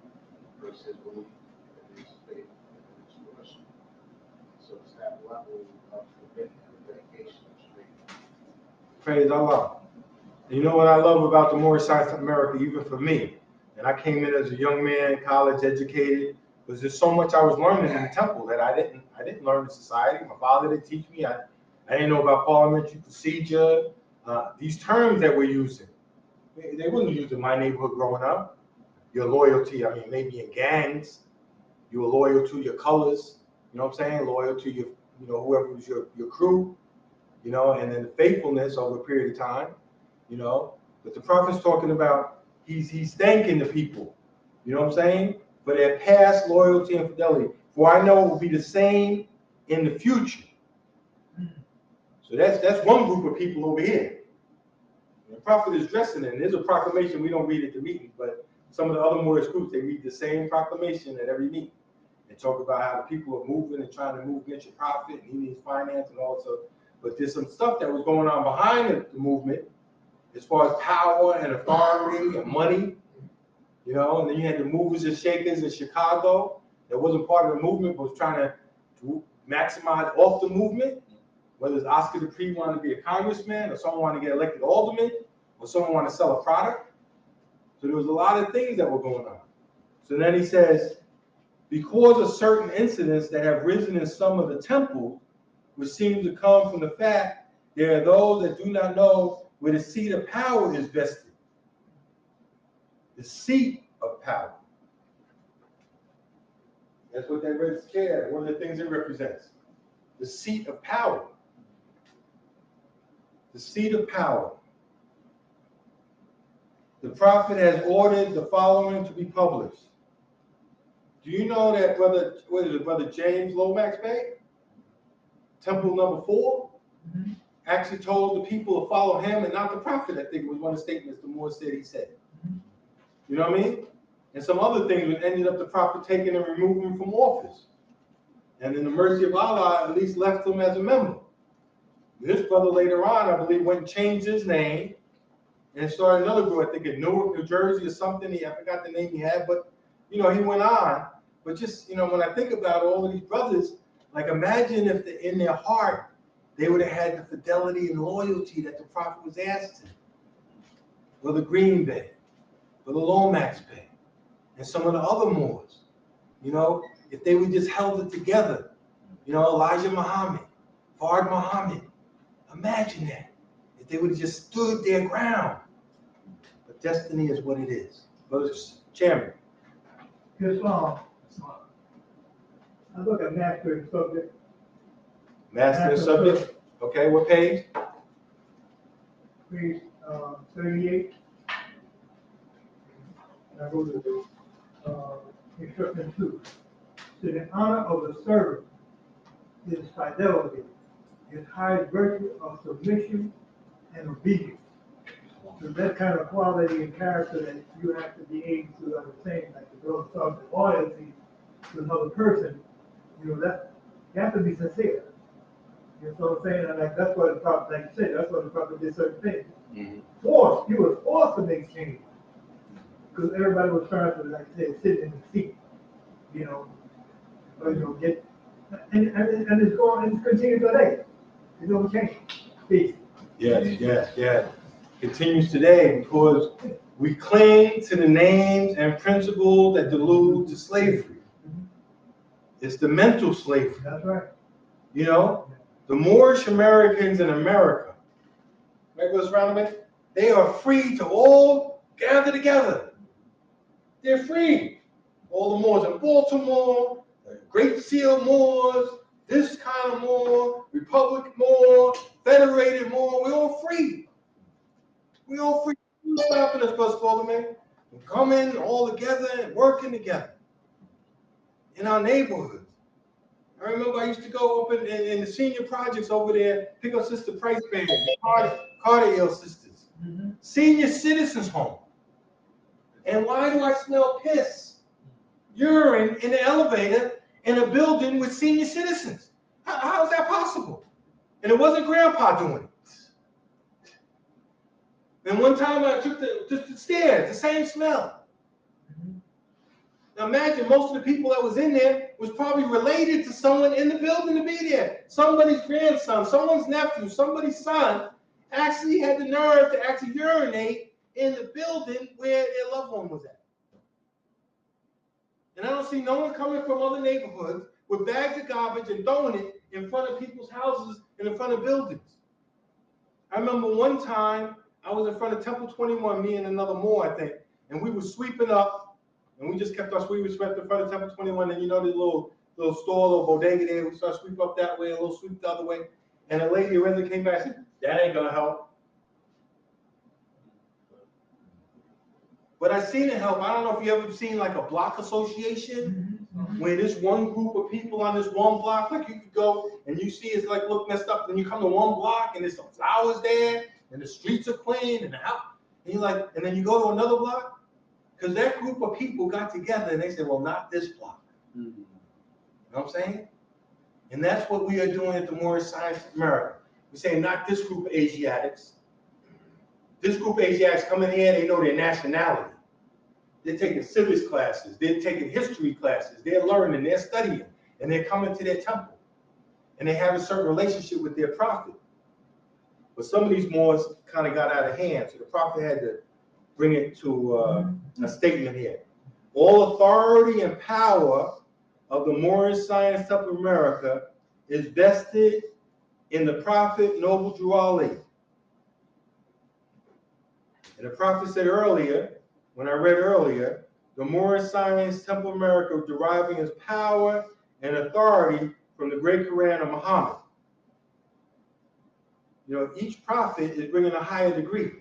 First is belief, and then is faith, and then is worship. So it's that level of commitment and dedication that you make. Praise Allah. You know what I love about the Moorish Science of America, even for me, and I came in as a young man, college educated, was there's so much I was learning in the temple that I didn't learn in society. My father didn't teach me. I didn't know about parliamentary procedure. These terms that we're using, they wasn't used in my neighborhood growing up. Your loyalty, I mean, maybe in gangs, you were loyal to your colors, you know what I'm saying? Loyal to your, whoever was your crew, and then the faithfulness over a period of time, But the Prophet's talking about, he's thanking the people, you know what I'm saying? For their past loyalty and fidelity. For I know it will be the same in the future. So that's one group of people over here. The Prophet is dressing it. And there's a proclamation, we don't read at the meeting, but some of the other Moorish groups, they read the same proclamation at every meeting. They talk about how the people are moving and trying to move against your Prophet, and he needs finance and all that stuff. But there's some stuff that was going on behind the movement, as far as power and authority and money, and then you had the movers and shakers in Chicago that wasn't part of the movement, but was trying to maximize off the movement. Whether it's Oscar Dupree wanted to be a congressman, or someone wanted to get elected alderman, or someone wanted to sell a product. So there was a lot of things that were going on. So then he says, because of certain incidents that have risen in some of the temples, which seem to come from the fact there are those that do not know where the seat of power is vested. The seat of power. That's what that red square, one of the things it represents. The seat of power. The seat of power. The Prophet has ordered the following to be published. Do you know that Brother James Lomax Bey, Temple number 4, actually told the people to follow him and not the Prophet? I think it was one of the statements the Moor said he said. You know what I mean? And some other things that ended up the Prophet taking and removing him from office. And in the mercy of Allah, at least left him as a member. This brother later on, I believe, went and changed his name and started another group, I think in Newark, New Jersey or something. I forgot the name he had, but he went on. But just, when I think about all of these brothers, Like imagine if in their heart, they would have had the fidelity and loyalty that the prophet was asking. Or the Green Bay, or the Lomax Bay, and some of the other Moors. You know, if they would just held it together. You know, Elijah Muhammad, Fard Muhammad. Imagine that. If they would have just stood their ground. But destiny is what it is. Brother Chairman. Islam. I look at master and subject. Master and subject. Okay, what page? Page 38. And I go to instruction 2. To the honor of the servant is fidelity, his highest virtue of submission and obedience. So that kind of quality and character that you have to be able to understand, like the girl talks about loyalty to another person, you know, that you have to be sincere. You know what I'm saying? And like that's why the prophet, like you said, that's why the prophet did certain things. Mm-hmm. He was forced to make change. Because everybody was trying to, like I said, sit in the seat, you know, or, you know, get, and it's going, and it's continuing today. It's going to change. Peace. Yes. Continues today because we cling to the names and principles that delude to slavery. It's the mental slavery. That's right. You know, the Moorish Americans in America, right, what's around me? They are free to all gather together. They're free. All the Moors in Baltimore, Great Seal Moors, this kind of Moor, Republic Moor, Federated Moor, we're all free. We're all free. Who's stopping us, Brother Spalding? We're coming all together and working together in our neighborhoods. I remember I used to go up in the senior projects over there, pick up Sister Price Band, Carter sisters. Mm-hmm. Senior citizens home. And why do I smell piss, urine in the elevator in a building with senior citizens? How is that possible? And it wasn't Grandpa doing it. And one time I took the stairs, the same smell. Mm-hmm. Now imagine most of the people that was in there was probably related to someone in the building to be there. Somebody's grandson, someone's nephew, somebody's son actually had the nerve to actually urinate in the building where their loved one was at. And I don't see no one coming from other neighborhoods with bags of garbage and throwing it in front of people's houses and in front of buildings. I remember one time I was in front of Temple 21, me and another Moor, I think, and we were sweeping up, and we just kept our sweep. We swept in front of Temple 21, and you know the little store, little bodega there. We started sweep up that way, a little sweep the other way, and a lady originally came back and said, "That ain't gonna help." But I seen it help. I don't know if you ever seen like a block association, where this one group of people on this one block, like you could go and you see it's like look messed up. Then you come to one block and there's some flowers there, and the streets are clean, and the house, and you like, and then you go to another block, because that group of people got together and they said, well, not this block. You know what I'm saying? And that's what we are doing at the Moorish Science of America. We're saying not this group of Asiatics. This group of Asiatics come in here, they know their nationality. They're taking civics classes, they're taking history classes, they're learning, they're studying, and they're coming to their temple. And they have a certain relationship with their prophet. But some of these Moors kind of got out of hand, so the prophet had to bring it to a statement here. All authority and power of the Moorish Science Temple of America is vested in the prophet Noble Drew Ali. And the prophet said earlier, when I read earlier, the Moorish Science Temple of America deriving its power and authority from the great Koran of Muhammad. You know, each prophet is bringing a higher degree.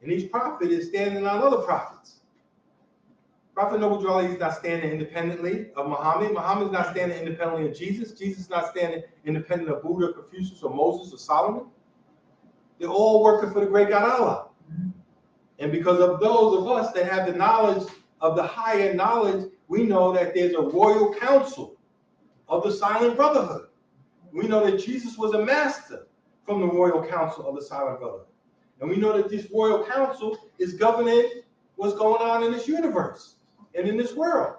And each prophet is standing on other prophets. Prophet Noble Drew Ali is not standing independently of Muhammad. Muhammad is not standing independently of Jesus. Jesus is not standing independent of Buddha, Confucius, or Moses, or Solomon. They're all working for the great God Allah. And because of those of us that have the knowledge of the higher knowledge, we know that there's a royal council of the Silent Brotherhood. We know that Jesus was a master from the royal council of the Silent Brotherhood. And we know that this royal council is governing what's going on in this universe and in this world.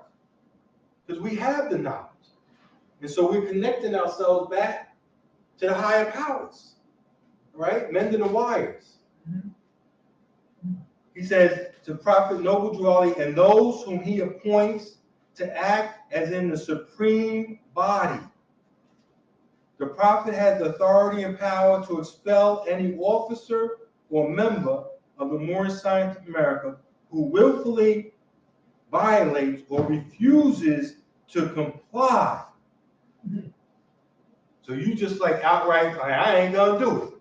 Because we have the knowledge. And so we're connecting ourselves back to the higher powers, right? Mending the wires. He says to Prophet Noble Drew Ali and those whom he appoints to act as in the supreme body. The prophet has authority and power to expel any officer or member of the Moorish Science of America who willfully violates or refuses to comply. So you just like outright, I ain't gonna do it.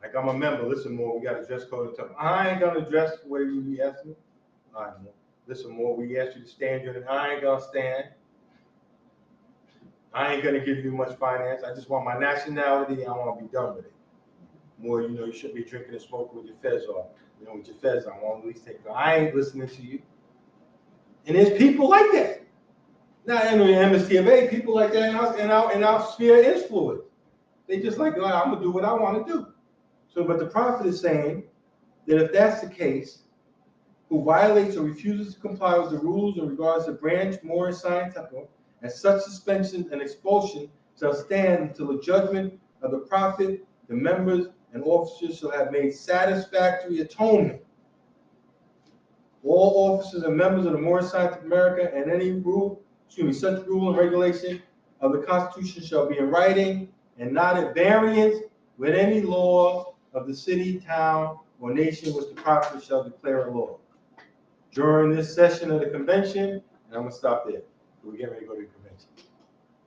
Like I'm a member, listen more, we got a dress code and stuff. I ain't gonna dress the way we asked me. All right, listen more, we asked you to stand here, and I ain't gonna stand. I ain't gonna give you much finance. I just want my nationality. I want to be done with it. More, you know, you shouldn't be drinking and smoking with your fez off. You know, with your fez on. I want to at least take. I ain't listening to you. And there's people like that. Not in the MSTFA, people like that in our sphere of influence. They just like, oh, I'm gonna do what I want to do. So, but the prophet is saying that if that's the case, who violates or refuses to comply with the rules in regards to branch Moorish Science Temple, and such suspension and expulsion shall stand until the judgment of the prophet, the members and officers shall have made satisfactory atonement. All officers and members of the Moorish Science of America and any rule, such rule and regulation of the Constitution shall be in writing and not at variance with any law of the city, town, or nation which the prophet shall declare a law. During this session of the convention, and I'm gonna stop there. We're getting ready to go to the convention,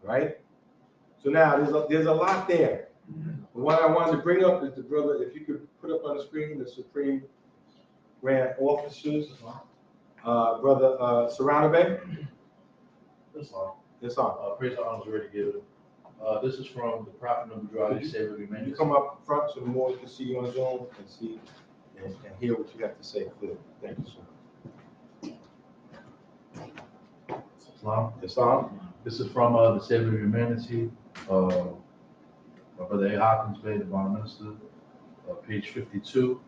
right? So now there's a lot there. But what I wanted to bring up is the brother, if you could put up on the screen the Supreme Grand Officers, brother Saranabe. That's on. It's on. Praise the honors already given. This is from the Prophet Noble Drew Ali, Savior of You come up front so the more can see you on Zoom and see and hear what you have to say clearly. Thank you, sir. Islam. This is from the Savior of Humanity, Brother A. Hopkins, Bay, the Prime Minister, page 52.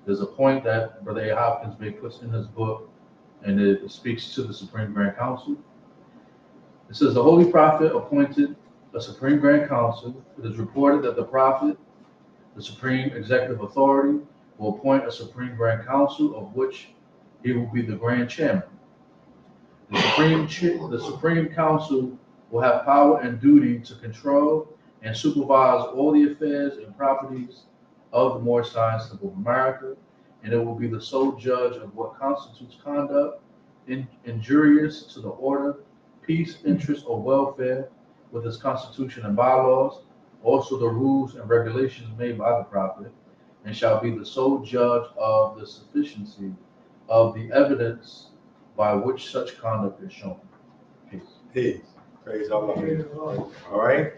There's a point that Brother A. Hopkins Bay puts in his book, and it speaks to the Supreme Grand Council. It says, the Holy Prophet appointed a Supreme Grand Council. It is reported that the Prophet, the Supreme Executive Authority, will appoint a Supreme Grand Council, of which he will be the Grand Chairman. The Supreme Council will have power and duty to control and supervise all the affairs and properties of the Moorish Science Temple of America, and it will be the sole judge of what constitutes conduct injurious to the order, peace, interest, or welfare with its constitution and bylaws, also the rules and regulations made by the prophet, and shall be the sole judge of the sufficiency of the evidence by which such conduct is shown. Peace. Peace. Praise Allah. All right.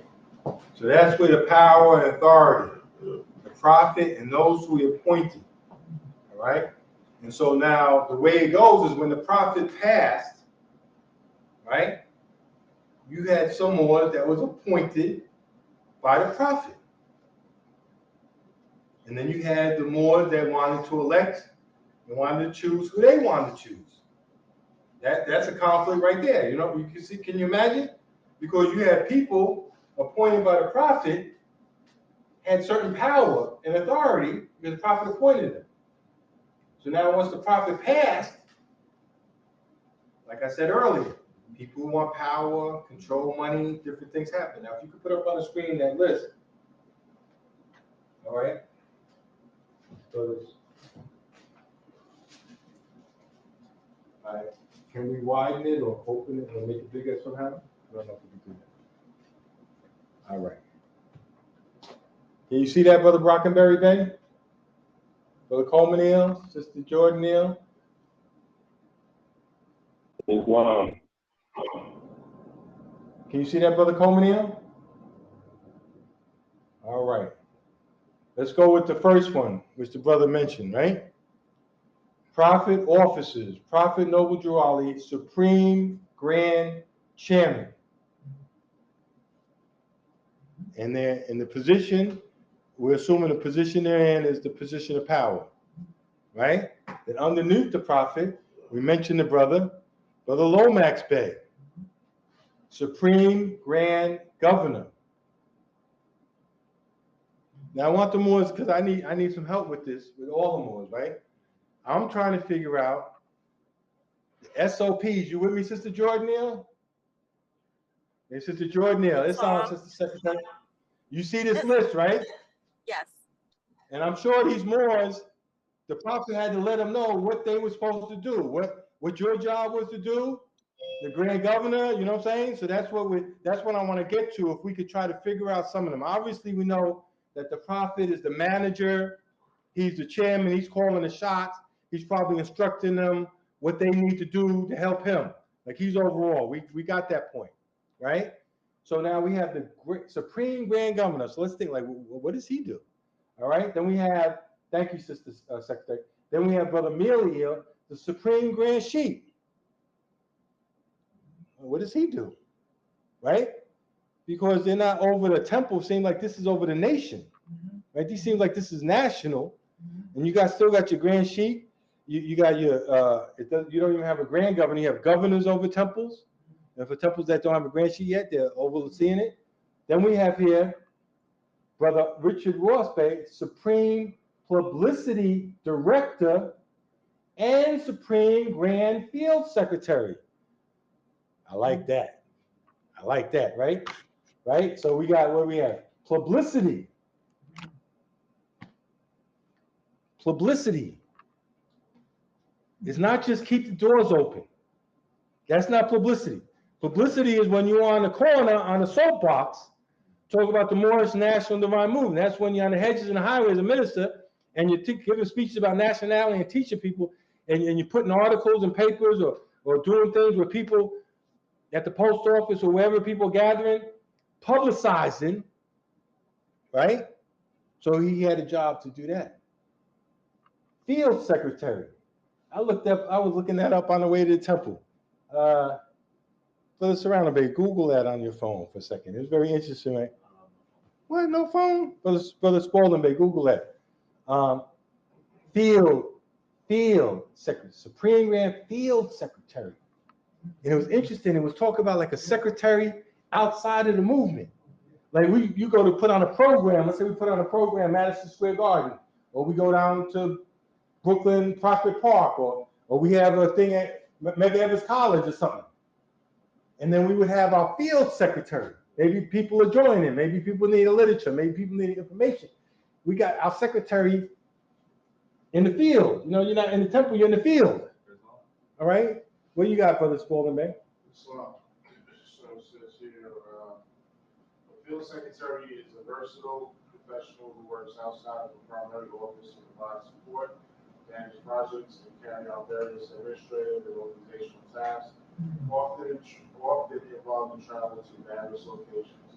So that's where the power and authority, the prophet and those who he appointed. All right. And so now the way it goes is when the prophet passed, right? You had someone that was appointed by the prophet. And then you had the more that wanted to elect and wanted to choose who they wanted to choose. That's a conflict right there. You know, you can see, can you imagine? Because you had people appointed by the prophet had certain power and authority because the prophet appointed them. So now once the prophet passed, like I said earlier, people who want power, control money, different things happen. Now, if you could put up on the screen that list. All right. So all right. Can we widen it or open it or make it bigger somehow? I don't know if we can do that. All right. Can you see that, Brother Brockenberry Bay? Brother Coleman Neal, Sister Jordan Neal? Islam. Can you see that, Brother Coleman Neal? All right. Let's go with the first one, which the brother mentioned, right? Prophet officers, Prophet Noble Drew Ali, Supreme Grand Chairman. And they're in the position, we're assuming the position they're in is the position of power, right? Then underneath the prophet, we mentioned the brother Lomax Bey. Supreme Grand Governor. Now I want the Moors because I need some help with this, with all the Moors, right? I'm trying to figure out the SOPs. You with me, Sister Jordan Neal? Hey, Sister Jordan Neal, it's on, Sister Secretary. You see this list, right? Yes. And I'm sure these Moors, the prophet had to let them know what they were supposed to do, what your job was to do, the Grand Governor, you know what I'm saying? So that's what I want to get to, if we could try to figure out some of them. Obviously, we know that the prophet is the manager, he's the chairman, he's calling the shots, he's probably instructing them what they need to do to help him. Like he's overall, we got that point, right? So now we have the Supreme Grand Governor. So let's think, like, what does he do? All right, then we have, thank you, Sister Secretary. Then we have Brother Meliel, the Supreme Grand Sheik. What does he do? Right? Because they're not over the temple, seem like this is over the nation. Right? These seems like this is national. And you still got your Grand Sheik. You got your you don't even have a grand governor, you have governors over temples. And for temples that don't have a Grand Sheik yet, they're overseeing it. Then we have here Brother Richard Ross, Supreme Publicity Director and Supreme Grand Field Secretary. I like that. I like that, right? Right? So we got, what we have? Publicity. Publicity. It's not just keep the doors open. That's not publicity. Publicity is when you're on the corner on a soapbox talk about the Moorish National Divine Movement. That's when you're on the hedges and the highways as a minister and you're giving speeches about nationality and teaching people, and you're putting articles and papers or doing things with people at the post office or wherever people are gathering, publicizing, right? So he had a job to do that. Field Secretary. I was looking that up on the way to the temple. Brother Serrano Bay, Google that on your phone for a second. It was very interesting, right? What, no phone? Brother Spalding Bay, Google that. Field Secretary, Supreme Grand Field Secretary. And it was interesting. It was talking about like a secretary outside of the movement. Like you go to put on a program. Let's say we put on a program, Madison Square Garden, or we go down to Brooklyn Prospect Park, or we have a thing at Medgar Evers College or something. And then we would have our field secretary. Maybe people are joining. Maybe people need a literature. Maybe people need information. We got our secretary in the field. You know, you're not in the temple, you're in the field. All right? What you got, Brother Spalding Bay? So it says here, a field secretary is a versatile professional who works outside of the primary office to provide support, manage projects, and carry out various administrative and organizational tasks, often involving travel to various locations.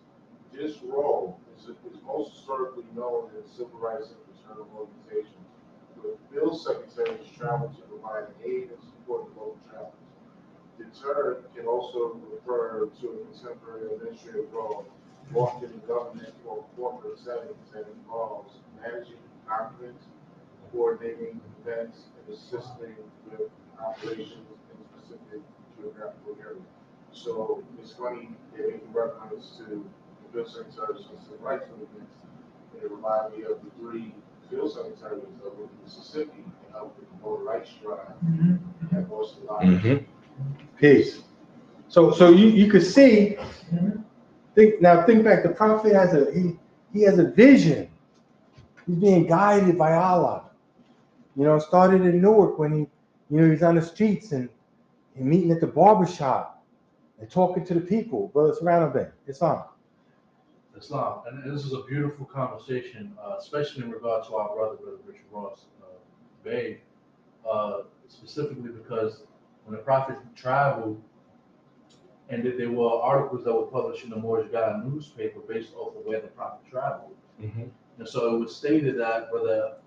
This role is most historically known as civil rights and fraternal organizations, where field secretaries travel to provide aid and support to local travelers. The term can also refer to a contemporary administrative role, often in government or corporate settings that involves managing documents, coordinating events, and assisting with operations in specific geographical areas. So it's funny that making reference to the field secretaries and civil rights movements, and it reminded me of the three field secretaries of Mississippi and helped with the voter rights drive at Boston Lions. Peace. So you could see. Think back. The prophet has he has a vision. He's being guided by Allah. You know, it started in Newark when he's on the streets and meeting at the barbershop and talking to the people. Brother Serrano Bay, Islam. And this is a beautiful conversation, especially in regard to our brother Richard Ross Bay, specifically because when the prophet traveled, and there were articles that were published in the Moorish Guide newspaper based off of where the prophet traveled. And so it was stated that Brother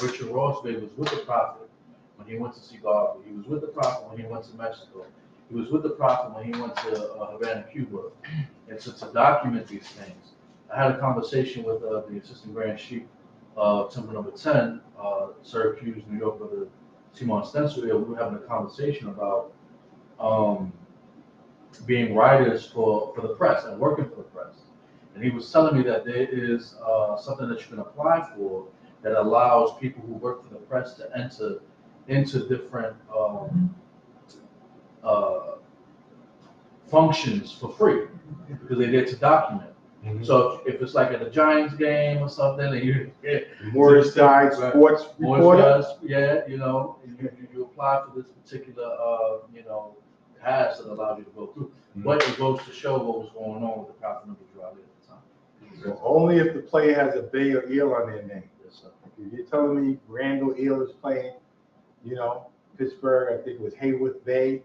Richard Ross Bay was with the prophet when he went to see Garvey. He was with the prophet when he went to Mexico. He was with the prophet when he went to Havana, Cuba. And so to document these things, I had a conversation with the Assistant Grand Sheik of Temple Number 10, Syracuse, New York, Brother Timon Stencil. We were having a conversation about being writers for the press and working for the press. And he was telling me that there is something that you can apply for that allows people who work for the press to enter into different functions for free because they're there to document. Mhm. So if it's like at a Giants game or something, and you Morris Guide sports reporter. yeah, you apply for this particular pass that allows you to go through. Mhm. But it goes to show what was going on with the Prophet Number Raleigh at the time. So only if the player has a Bay or Eel on their name. Yes, sir. If you're telling me Randall Eel is playing, Pittsburgh, I think it was Hayworth Bay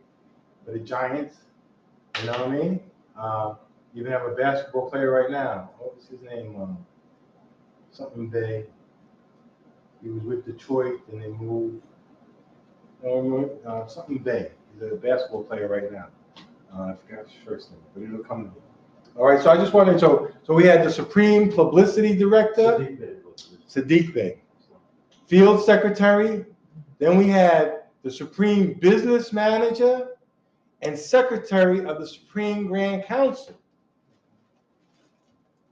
for the Giants. You know what I mean? You even have a basketball player right now. What was his name? Something Bay. He was with Detroit and they moved. Something Bay. He's a basketball player right now. I forgot his first name, but it'll come to me. All right, so I just wanted so we had the Supreme Publicity Director, Sadiq Bey, Field Secretary, then we had the Supreme Business Manager, and Secretary of the Supreme Grand Council.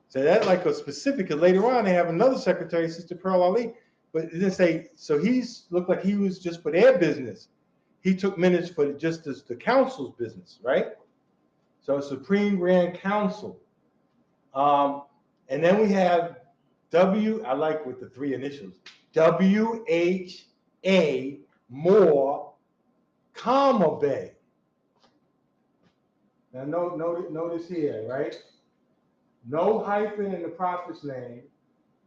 So that's like a specific, because later on they have another secretary, Sister Pearl Ali, but it didn't say, so he's looked like he was just for their business. He took minutes for just as the council's business, right? So Supreme Grand Council. And then we have I like with the three initials, WHA Moore, comma Bay. Now notice here, right? No hyphen in the prophet's name,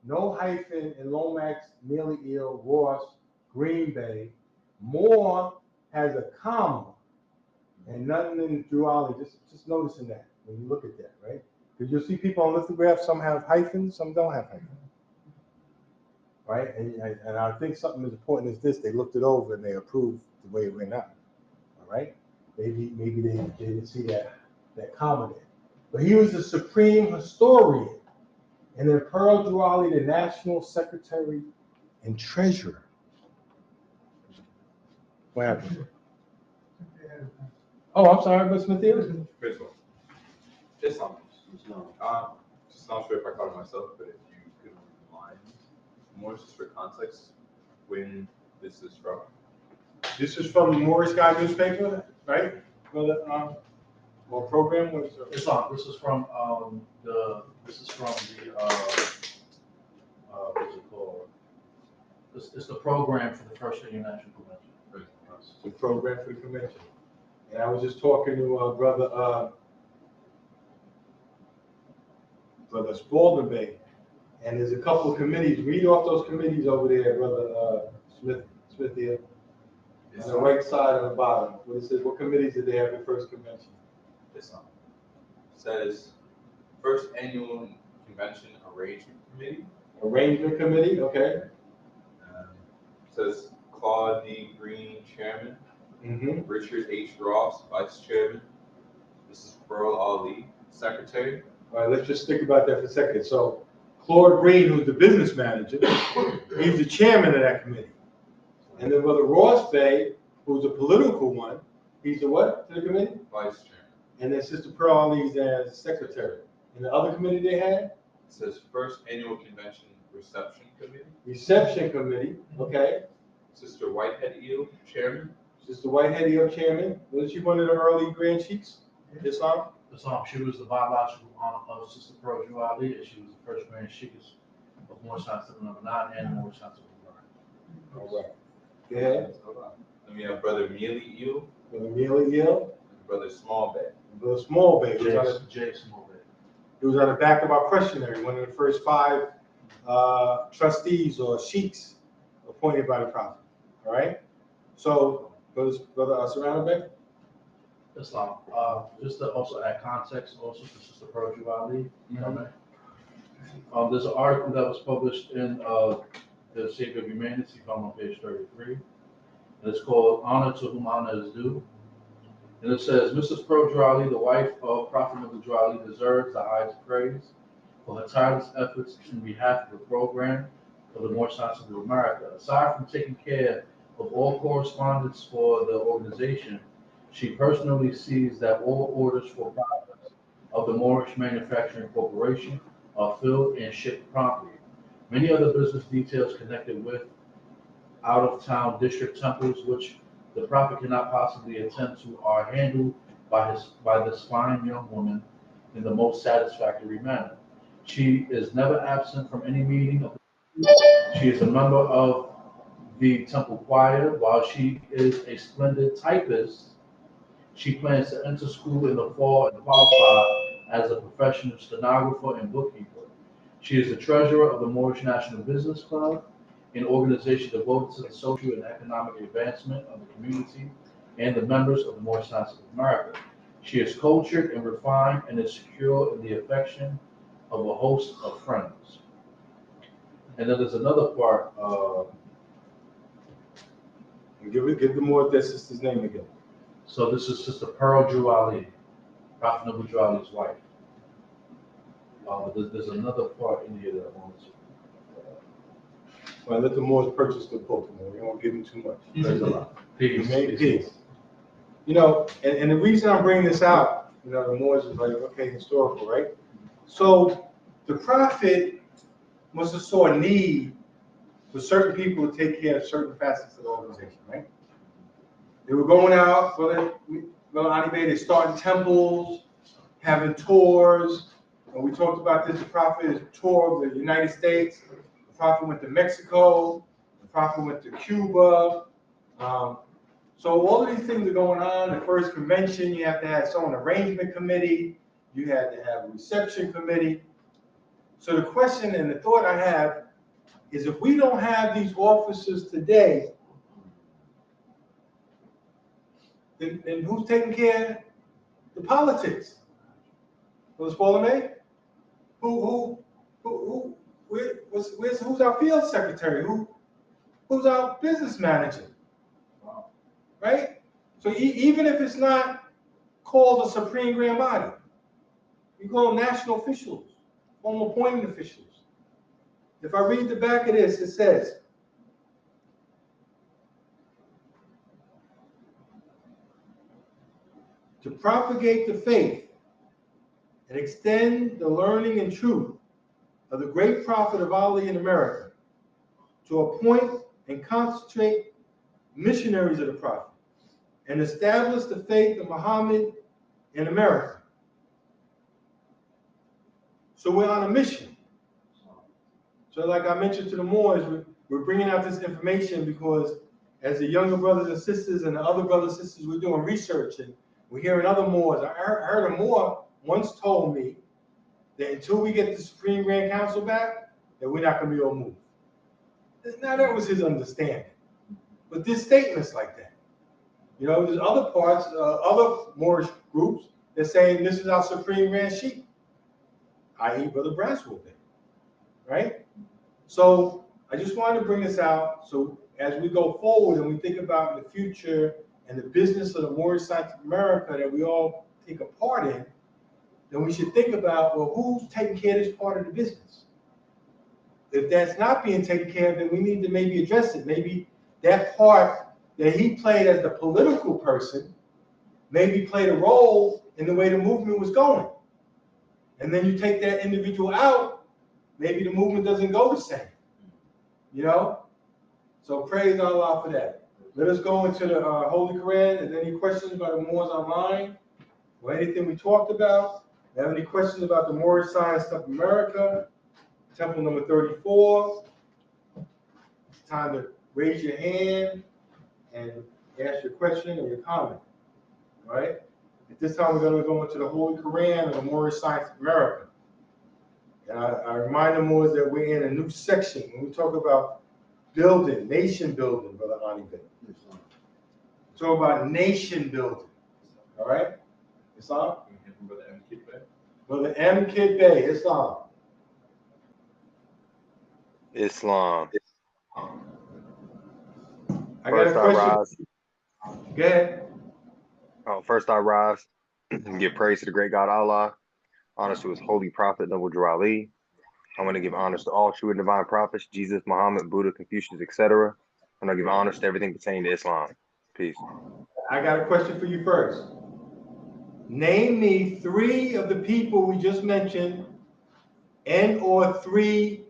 no hyphen in Lomax, Neely Eel, Ross, Green Bay. Moore has a comma and nothing in Drew Ali. Just noticing that when you look at that, right? Because you'll see people on lithographs, some have hyphens, some don't have hyphens. Right? And I think something as important as this, they looked it over and they approved the way it went out. All right? Maybe they didn't see that comma there. But he was the supreme historian. And then Pearl Drew Ali, the national secretary and treasurer. What happened? Oh, I'm sorry, but Smithia? First of all, just not sure if I caught it myself, but if you could remind more just for context when this is from. This is from the Morris Guide newspaper, right? Or program? What is it? This is from the what's it called? It's the program for the First International Convention. The program for the convention. And I was just talking to brother Spalding Bay, and there's a couple of committees. Read off those committees over there, brother Smith here. On the right side on the bottom, where it says what committees did they have the first convention? This one says First Annual Convention Arrangement Committee. Arrangement Committee, okay. Says Claude D. Green, Chairman. Mm-hmm. Richard H. Ross, Vice Chairman. Mrs. Pearl Ali, Secretary. All right, let's just think about that for a second. So Claude Green, who's the business manager, he's the chairman of that committee. And then Brother Ross Bay, who's a political one, he's the what to the committee? Vice Chairman. And then Sister Pearl Ali's as secretary. And the other committee they had? It says First Annual Convention Reception Committee. Reception Committee, okay. Sister Whitehead Eel, Chairman. Sister Whitehead Eel, chairman. Wasn't she one of the early Grand Sheiks? Islam? She was the biological aunt of Sister Pearl Drew Ali, and she was the first Grand Sheikh of Morris Hospital Number 9 and Morris Hospital Number 9. All right. Go ahead. Then we have Brother Mealy Eel. Brother Mealy Eel. And Brother Small Bay. Brother Small Bay. J. Small Bay. It was on the back of our questionnaire, one of the first 5 trustees or sheiks appointed by the Prophet. All right? So, Brother Serrano Bay? Islam. Just to also add context also for Sister Pearl Drew Ali. There's an article that was published in the Savior of Humanity, found on page 33. And it's called Honor to Whom Honor is Due. And it says, Mrs. Pearl Drew Ali, the wife of Prophet Mother Drew Ali, deserves the highest praise for her tireless efforts in behalf of the program for the More Science of America. Aside from taking care of all correspondence for the organization, She personally sees that all orders for products of the Moorish Manufacturing Corporation are filled and shipped promptly. Many other business details connected with out-of-town district temples, which the prophet cannot possibly attend to, are handled by this fine young woman in the most satisfactory manner. She is never absent from any meeting of she is a member of the temple choir. While she is a splendid typist, she plans to enter school in the fall and qualify as a professional stenographer and bookkeeper. She is the treasurer of the Moorish National Business Club, an organization devoted to the social and economic advancement of the community and the members of the Moorish Science of America. She is cultured and refined and is secure in the affection of a host of friends. And then there's another part. Give the more that sister's name again. So this is Sister Pearl Drew Ali, Prophet Noble Drew Ali's wife. There's another part in here that I wanted to. Well, let the Moors purchase the book. We won't give them too much. Praise Allah. Peace. Peace. You know, and the reason I'm bringing this out, you know, the Moors is like, okay, historical, right? So the prophet must have saw a need for certain people to take care of certain facets of the organization, right? They were going out, they're starting temples, having tours. And we talked about this, the prophet tour of the United States. The prophet went to Mexico. The prophet went to Cuba. So all of these things are going on. The first convention, you have to have an arrangement committee. You had to have a reception committee. So the question and the thought I have is, if we don't have these officers today, then who's taking care of the politics? Was Paula May? Who's our field secretary? Who's our business manager? Right? So even if it's not called a Supreme Grand Body, we call them national officials, formal appointed officials. If I read the back of this, it says, to propagate the faith and extend the learning and truth of the great prophet of Ali in America, to appoint and concentrate missionaries of the prophet, and establish the faith of Muhammad in America. So we're on a mission. So like I mentioned to the Moors, we're bringing out this information because as the younger brothers and sisters and the other brothers and sisters, we're doing research and we're hearing other Moors. I heard a Moor once told me that until we get the Supreme Grand Council back, that we're not going to be able to move. Now that was his understanding. But there's statements like that. You know, there's other parts, other Moorish groups that saying this is our Supreme Grand Sheikh, i.e. Brother Braswell did, right? So I just wanted to bring this out. So as we go forward and we think about the future and the business of the Moorish Science of America that we all take a part in, then we should think about, well, who's taking care of this part of the business? If that's not being taken care of, then we need to maybe address it. Maybe that part that he played as the political person maybe played a role in the way the movement was going. And then you take that individual out, maybe the movement doesn't go the same. You know? So praise Allah for that. Let us go into the Holy Koran. Is there any questions about the Moors online or anything we talked about? If you have any questions about the Moorish Science of America, temple number 34, it's time to raise your hand and ask your question or your comment. All right? At this time, we're going to go into the Holy Koran of the Moorish Science of America. And I remind the Moors that we're in a new section when we talk about building, nation building, Brother Ani Bey. Talk about nation building. All right? Islam? Brother M. Kid Bey, Islam. Islam. I got a question. Go ahead. First I rise and give praise to the great God Allah, honors to his holy prophet, Noble Drew Ali. I want to give honors to all true and divine prophets, Jesus, Muhammad, Buddha, Confucius, etc. And I give honors to everything pertaining to Islam. Peace. I got a question for you first. Name me 3 of the people we just mentioned and or 3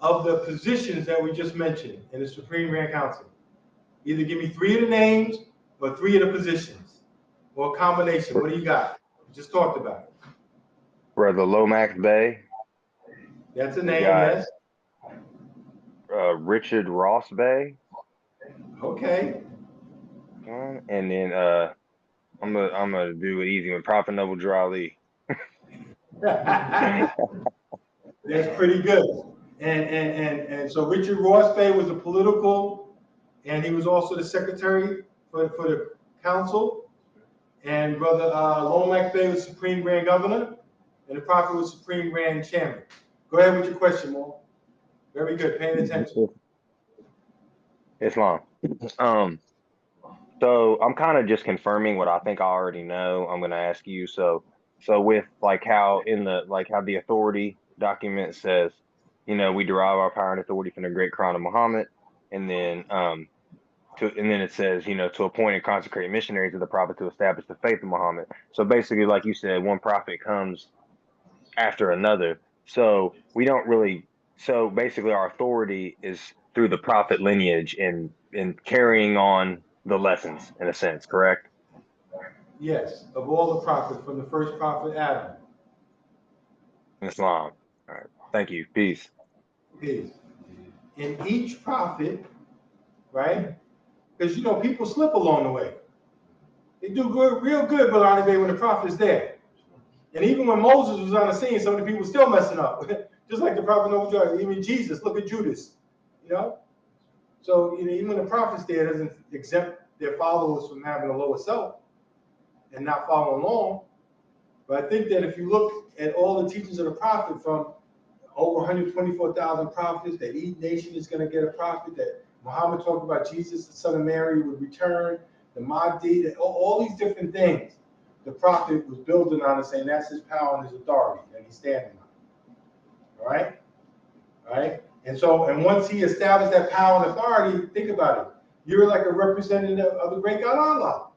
of the positions that we just mentioned in the Supreme Grand Council. Either give me 3 of the names or 3 of the positions, or a combination. What do you got? We just talked about it. Brother Lomax Bay. That's a We name, got yes. Richard Ross Bay. Okay. And then I'm gonna do it easy with Prophet Noble Drew Ali. That's pretty good. And so Richard Ross Bay was a political, and he was also the secretary for the council. And Brother Lomax Bay was Supreme Grand Governor, and the Prophet was Supreme Grand Chairman. Go ahead with your question, Mo. Very good, paying attention. Islam. So I'm kind of just confirming what I think I already know. I'm going to ask you. So with like how the authority document says, we derive our power and authority from the great Quran of Muhammad, and then it says, to appoint and consecrate missionaries of the prophet to establish the faith of Muhammad. So basically, like you said, one prophet comes after another. So we don't really. So basically, our authority is through the prophet lineage and carrying on the lessons in a sense, correct? Yes, of all the prophets, from the first prophet Adam. Islam. All right. Thank you. Peace. Peace. In each prophet, right? Because people slip along the way. They do good, real good, Brother Bay, when the prophet's there. And even when Moses was on the scene, some of the people still messing up. Just like the prophet Noah, even Jesus, look at Judas. So even when the prophet's there, it doesn't exempt their followers from having a lower self and not following along. But I think that if you look at all the teachings of the prophet, from over 124,000 prophets, that each nation is going to get a prophet, that Muhammad talked about Jesus, the son of Mary, would return, the Mahdi, all these different things. The prophet was building on and saying that's his power and his authority that he's standing on. All right? All right? And once he established that power and authority, think about it. You're like a representative of the great God Allah.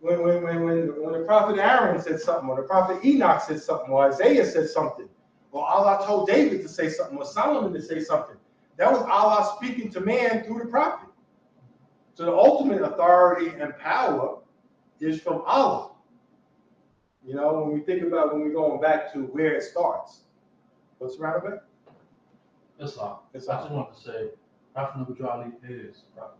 When the prophet Aaron said something, or the prophet Enoch said something, or Isaiah said something, or Allah told David to say something, or Solomon to say something, that was Allah speaking to man through the prophet. So the ultimate authority and power is from Allah. When we think about when we're going back to where it starts. What's around about? Islam. I just want to say, Prophet Noble Drew Ali is Prophet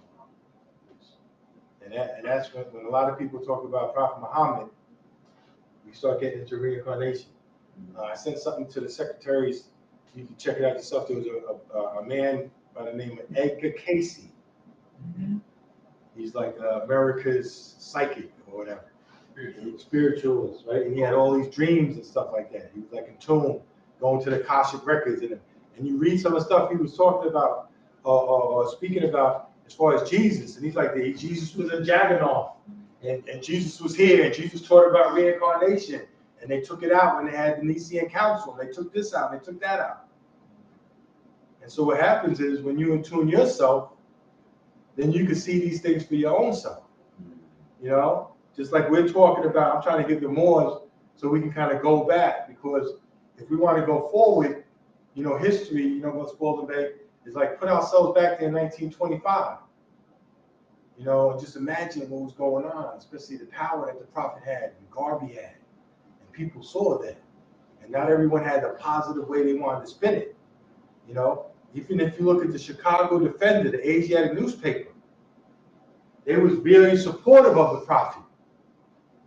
Muhammad. And that's when a lot of people talk about Prophet Muhammad, we start getting into reincarnation. I sent something to the secretaries. You can check it out yourself. There was a man by the name of Edgar Casey. Mm-hmm. He's like America's psychic or whatever. Spiritualist, right? And he had all these dreams and stuff like that. He was like in tune, going to the Akashic records, and you read some of the stuff he was talking about or speaking about as far as Jesus, and he's like, Jesus was a Jagannath, and Jesus was here, and Jesus taught about reincarnation, and they took it out when they had the Nicene Council. They took this out, and they took that out. And so what happens is when you attune yourself, then you can see these things for your own self. Just like we're talking about, I'm trying to give the more so we can kind of go back, because if we want to go forward, history, what's Golden Bay is like, put ourselves back there in 1925. Just imagine what was going on, especially the power that the prophet had and Garvey had, and people saw that, and not everyone had the positive way they wanted to spin it. Even if you look at the Chicago Defender, the Asiatic newspaper, they was really supportive of the prophet.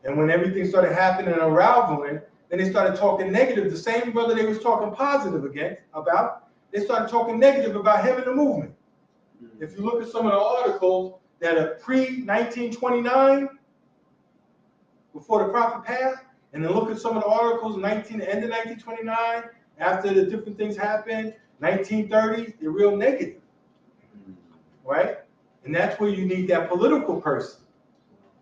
And when everything started happening and unraveling, then they started talking negative. The same brother they was talking positive about, they started talking negative about him and the movement. If you look at some of the articles that are pre-1929, before the prophet passed, and then look at some of the articles end of 1929, after the different things happened, 1930s, they're real negative, right? And that's where you need that political person.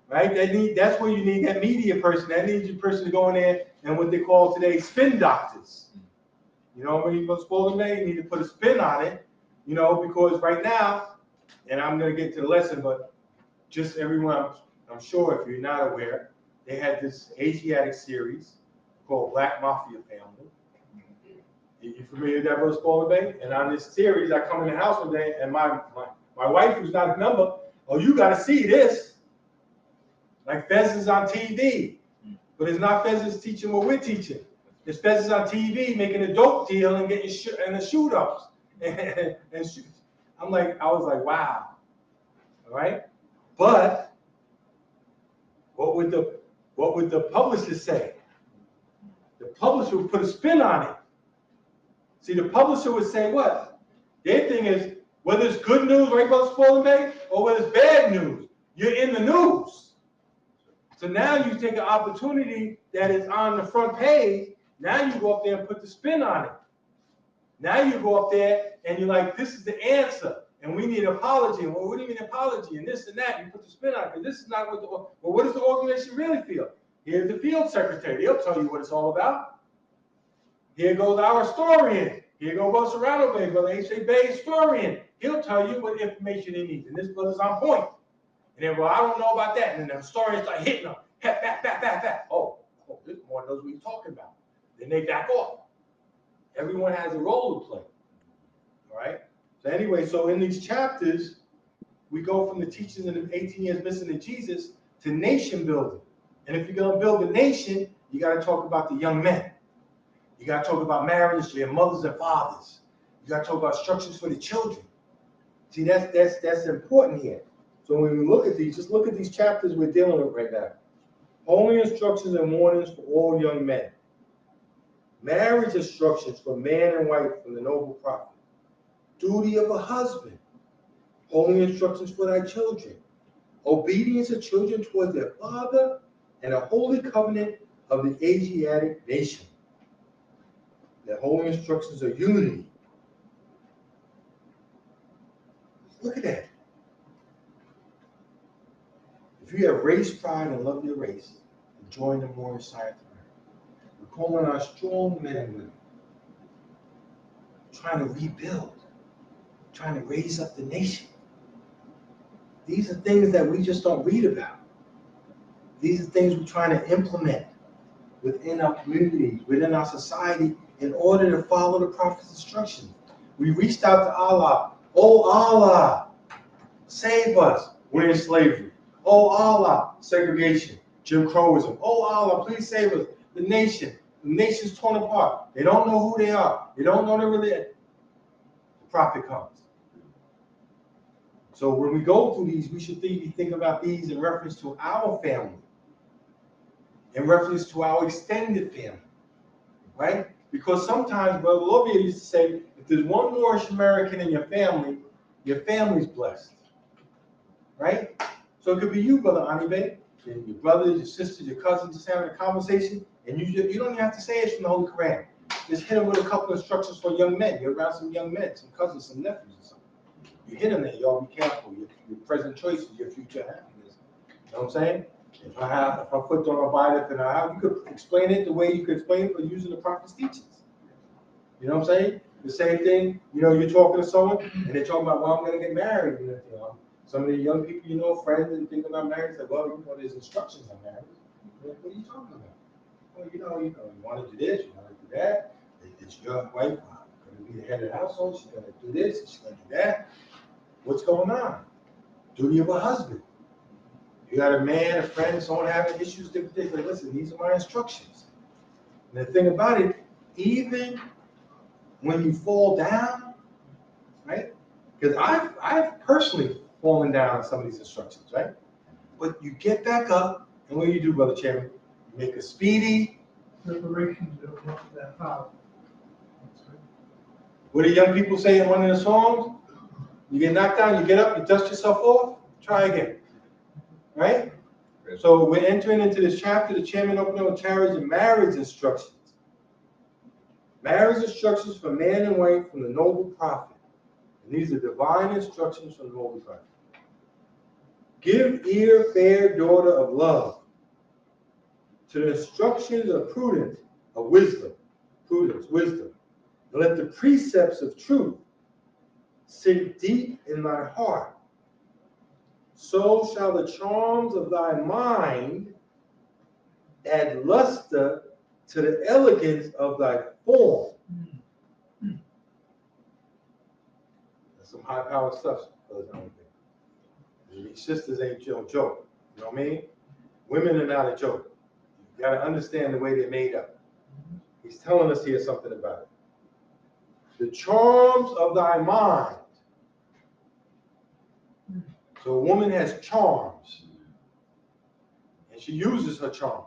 Right? That's where you need that media person. That needs your person to go in there and what they call today spin doctors. When you go to you need to put a spin on it, because right now, and I'm going to get to the lesson, but just everyone, I'm sure if you're not aware, they had this Asiatic series called Black Mafia Family. You familiar with that, Brother Spalding Bay? And on this series, I come in the house one day, and my wife, who's not a member, oh, you got to see this. Like Fez is on TV, but it's not Fez is teaching what we're teaching. It's Fez is on TV making a dope deal and getting the shoot-ups. and I was like, wow. All right? But what would the publisher say? The publisher would put a spin on it. See, the publisher would say what? Their thing is, whether it's good news, right, Brother Spalding Bay, or whether it's bad news, you're in the news. So now you take an opportunity that is on the front page, now you go up there and put the spin on it. Now you go up there and you're like, this is the answer, and we need an apology. Well, what do you mean apology? And this and that, you put the spin on it, because this is not what what does the organization really feel? Here's the field secretary, they'll tell you what it's all about. Here goes our historian. Here goes Brother Serrano Bay, Brother H.A. Bay historian. He'll tell you what information he needs. And this brother's on point. And then, well, I don't know about that. And then the historians start hitting them. Back. Oh, this one knows what he's talking about. Then they back off. Everyone has a role to play. All right? So anyway, so in these chapters, we go from the teachings of the 18 years missing in Jesus to nation building. And if you're going to build a nation, you got to talk about the young men. You got to talk about marriage to your mothers and fathers. You got to talk about instructions for the children. See, that's important here. So when we look at these, just look at these chapters we're dealing with right now. Holy instructions and warnings for all young men. Marriage instructions for man and wife from the noble prophet. Duty of a husband. Holy instructions for thy children. Obedience of children towards their father, and a holy covenant of the Asiatic nation. The holy instructions of unity. Look at that. If you have race pride and love your race, join the Moorish science. We're calling our strong men and women, trying to rebuild, trying to raise up the nation. These are things that we just don't read about. These are things we're trying to implement within our communities, within our society, in order to follow the prophet's instructions. We reached out to Allah. Oh Allah, save us. We're in slavery. Oh Allah, segregation, Jim Crowism. Oh Allah, please save us. The nation's torn apart. They don't know who they are. They don't know their religion. The prophet comes. So when we go through these, we should think about these in reference to our family, in reference to our extended family, right? Because sometimes, Brother Lovia used to say, if there's one Moorish American in your family's blessed, right? So it could be you, Brother Anibe, your brothers, your sisters, your cousins, just having a conversation, and you don't even have to say it's from the Holy Koran. Just hit them with a couple of instructions for young men. You're around some young men, some cousins, some nephews or something. You hit them there, y'all be careful. Your present choice is your future happiness. You know what I'm saying? If I put on a Bible and you could explain it the way you could explain it for using the prophet's teachings. You know what I'm saying? The same thing, you're talking to someone and they're talking about, well, I'm going to get married. Some of the young people, friends and think about marriage, say, well, there's instructions on marriage. What are you talking about? Well, you want to do this, you want to do that. It's your wife going to be the head of the household. She's going to do this, she's going to do that. What's going on? Duty of a husband. You got a man, a friend, someone having issues, different things. Like, listen, these are my instructions. And the thing about it, even when you fall down, right? Because I've personally fallen down on some of these instructions, right? But you get back up, and what do you do, Brother Chairman? You make a speedy preparation to that power. What do young people say in one of the songs? You get knocked down, you get up, you dust yourself off, try again. Right? So we're entering into this chapter. The chairman opened up with marriage instructions. Marriage instructions for man and wife from the noble prophet. And these are divine instructions from the noble prophet. Give ear, fair daughter of love, to the instructions of prudence, of wisdom. Prudence, wisdom. And let the precepts of truth sink deep in thy heart. so shall the charms of thy mind add luster to the elegance of thy form. That's some high power stuff. These sisters ain't no joke. You know what I mean? Women are not a joke. You got to understand the way they're made up. He's telling us here something about it. The charms of thy mind. So a woman has charms, and she uses her charms.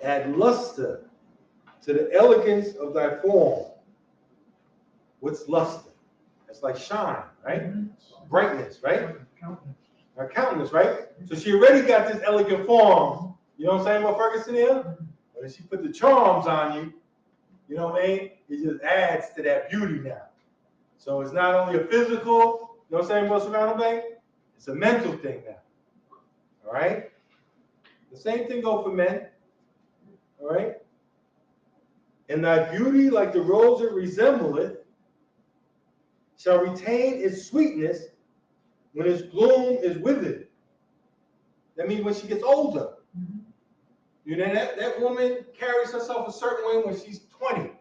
Add luster to the elegance of thy form. What's luster? It's like shine, right? Brightness, right? Her countenance, right? So she already got this elegant form. You know what I'm saying, what Ferguson is? But if she put the charms on you, you know what I mean? It just adds to that beauty now. So it's not only a physical, you know what I'm saying, what's around the thing? It's a mental thing now. All right? The same thing goes for men. All right? And thy beauty, like the rose it resembleth, shall retain its sweetness when its bloom is withered. That means when she gets older. You know, that woman carries herself a certain way when she's 20,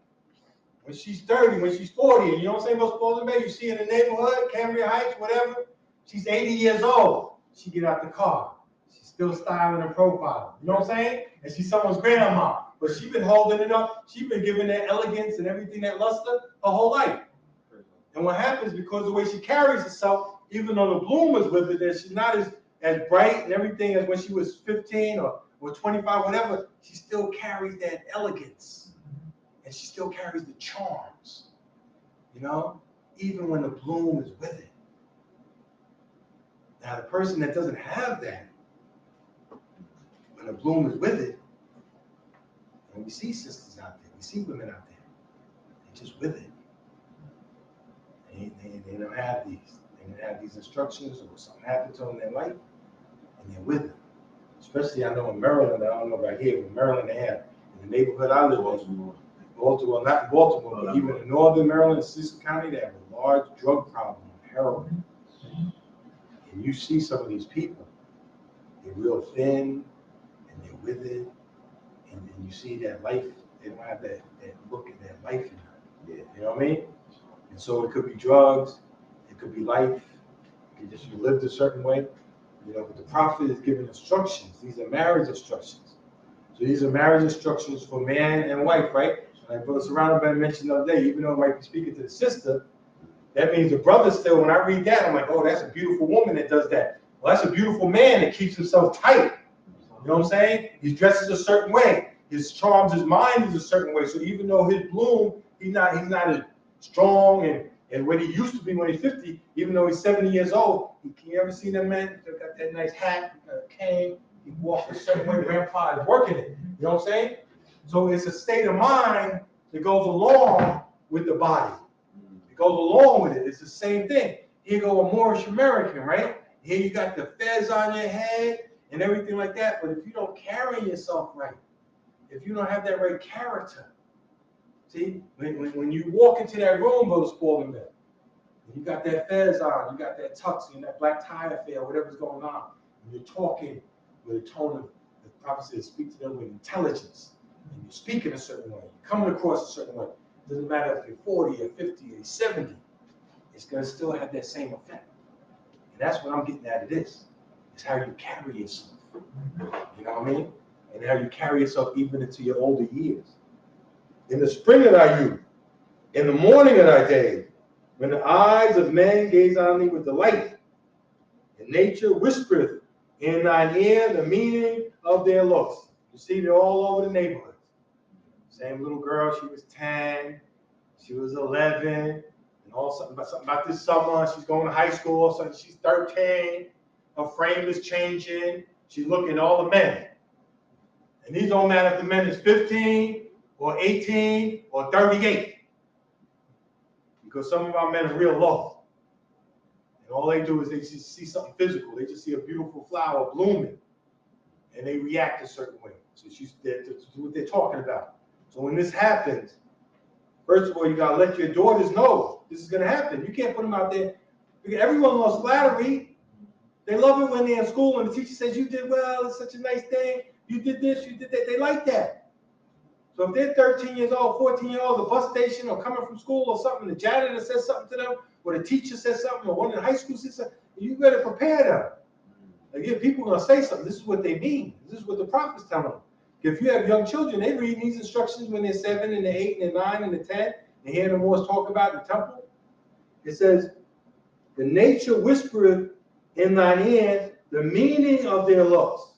when she's 30, when she's 40. And you know what I'm saying about Spalding Bay? You see in the neighborhood, Cambria Heights, whatever, she's 80 years old. She get out the car. She's still styling and profiling. You know what I'm saying? And she's someone's grandma. But she's been holding it up. She's been giving that elegance and everything, that luster, her whole life. And what happens, because of the way she carries herself, even though the bloom is with her, that she's not as bright and everything as when she was 15 or 25, whatever, she still carries that elegance. And she still carries the charms, you know, even when the bloom is with it. Now, the person that doesn't have that, when the bloom is with it, and we see sisters out there, we see women out there, they're just with it. They don't have these. They don't have these instructions, or something happened to them in their life, and they're with it. Especially, I know in Maryland, I don't know about here, but Maryland, they have, in the neighborhood I live in, Baltimore, not in Baltimore, but even in northern Maryland, Cecil County, they have a large drug problem, heroin. And you see some of these people, they're real thin, and they're with it, and you see that life, they don't have that look and that life in them. Yeah. You know what I mean? And so it could be drugs, it could be life, it could just you lived a certain way, you know, but the prophet is giving instructions. These are marriage instructions. So these are marriage instructions for man and wife, right? Like Brother Serrano mentioned the other day, even though I might be speaking to the sister, that means the brother still, when I read that, I'm like, oh, that's a beautiful woman that does that. Well, that's a beautiful man that keeps himself tight. You know what I'm saying? He dresses a certain way. His charms, his mind is a certain way. So even though his bloom, he's not as strong and what he used to be when he's 50, even though he's 70 years old, you ever see that man that got that nice hat, cane, he walks a certain way, grandpa is working it. You know what I'm saying? So it's a state of mind that goes along with the body. It goes along with it. It's the same thing. Here go a Moorish American, right? Here you got the fez on your head and everything like that. But if you don't carry yourself right, if you don't have that right character, see, when you walk into that room, Brother Spalding, you got that fez on, you got that tux, and that black tie affair, whatever's going on, and you're talking with a tone of, the prophet says, speak to them with intelligence. And you speak in a certain way, you're coming across a certain way. It doesn't matter if you're 40 or 50 or 70, it's going to still have that same effect. And that's what I'm getting at of this. It's how you carry yourself. You know what I mean? And how you carry yourself even into your older years. In the spring of thy youth, in the morning of thy day, when the eyes of men gaze on thee with delight, and nature whispereth in thine ear the meaning of their looks. You see, they're all over the neighborhood. Same little girl, she was 10, she was 11, and all something about this summer, she's going to high school, so she's 13, her frame is changing, she's looking at all the men. And these don't matter if the man is 15 or 18 or 38. Because some of our men are real low. And all they do is they just see something physical. They just see a beautiful flower blooming. And they react a certain way. So that's what they're talking about. So when this happens, First of all, you gotta let your daughters know this is gonna happen. You can't put them out there. Everyone loves flattery. They love it when they're in school and the teacher says, you did well, it's such a nice thing. You did this, you did that. They like that. So if they're 13 years old, 14 years old, the bus station or coming from school or something, the janitor says something to them, or the teacher says something, or one in high school says something, you better prepare them. Again, people are gonna say something. This is what they mean. This is what the prophet's telling them. If you have young children, they read these instructions when they're 7 and they're 8 and they're 9 and they're 10. They hear the Moors talk about in the temple. It says, the nature whispereth in thine ear the meaning of their looks.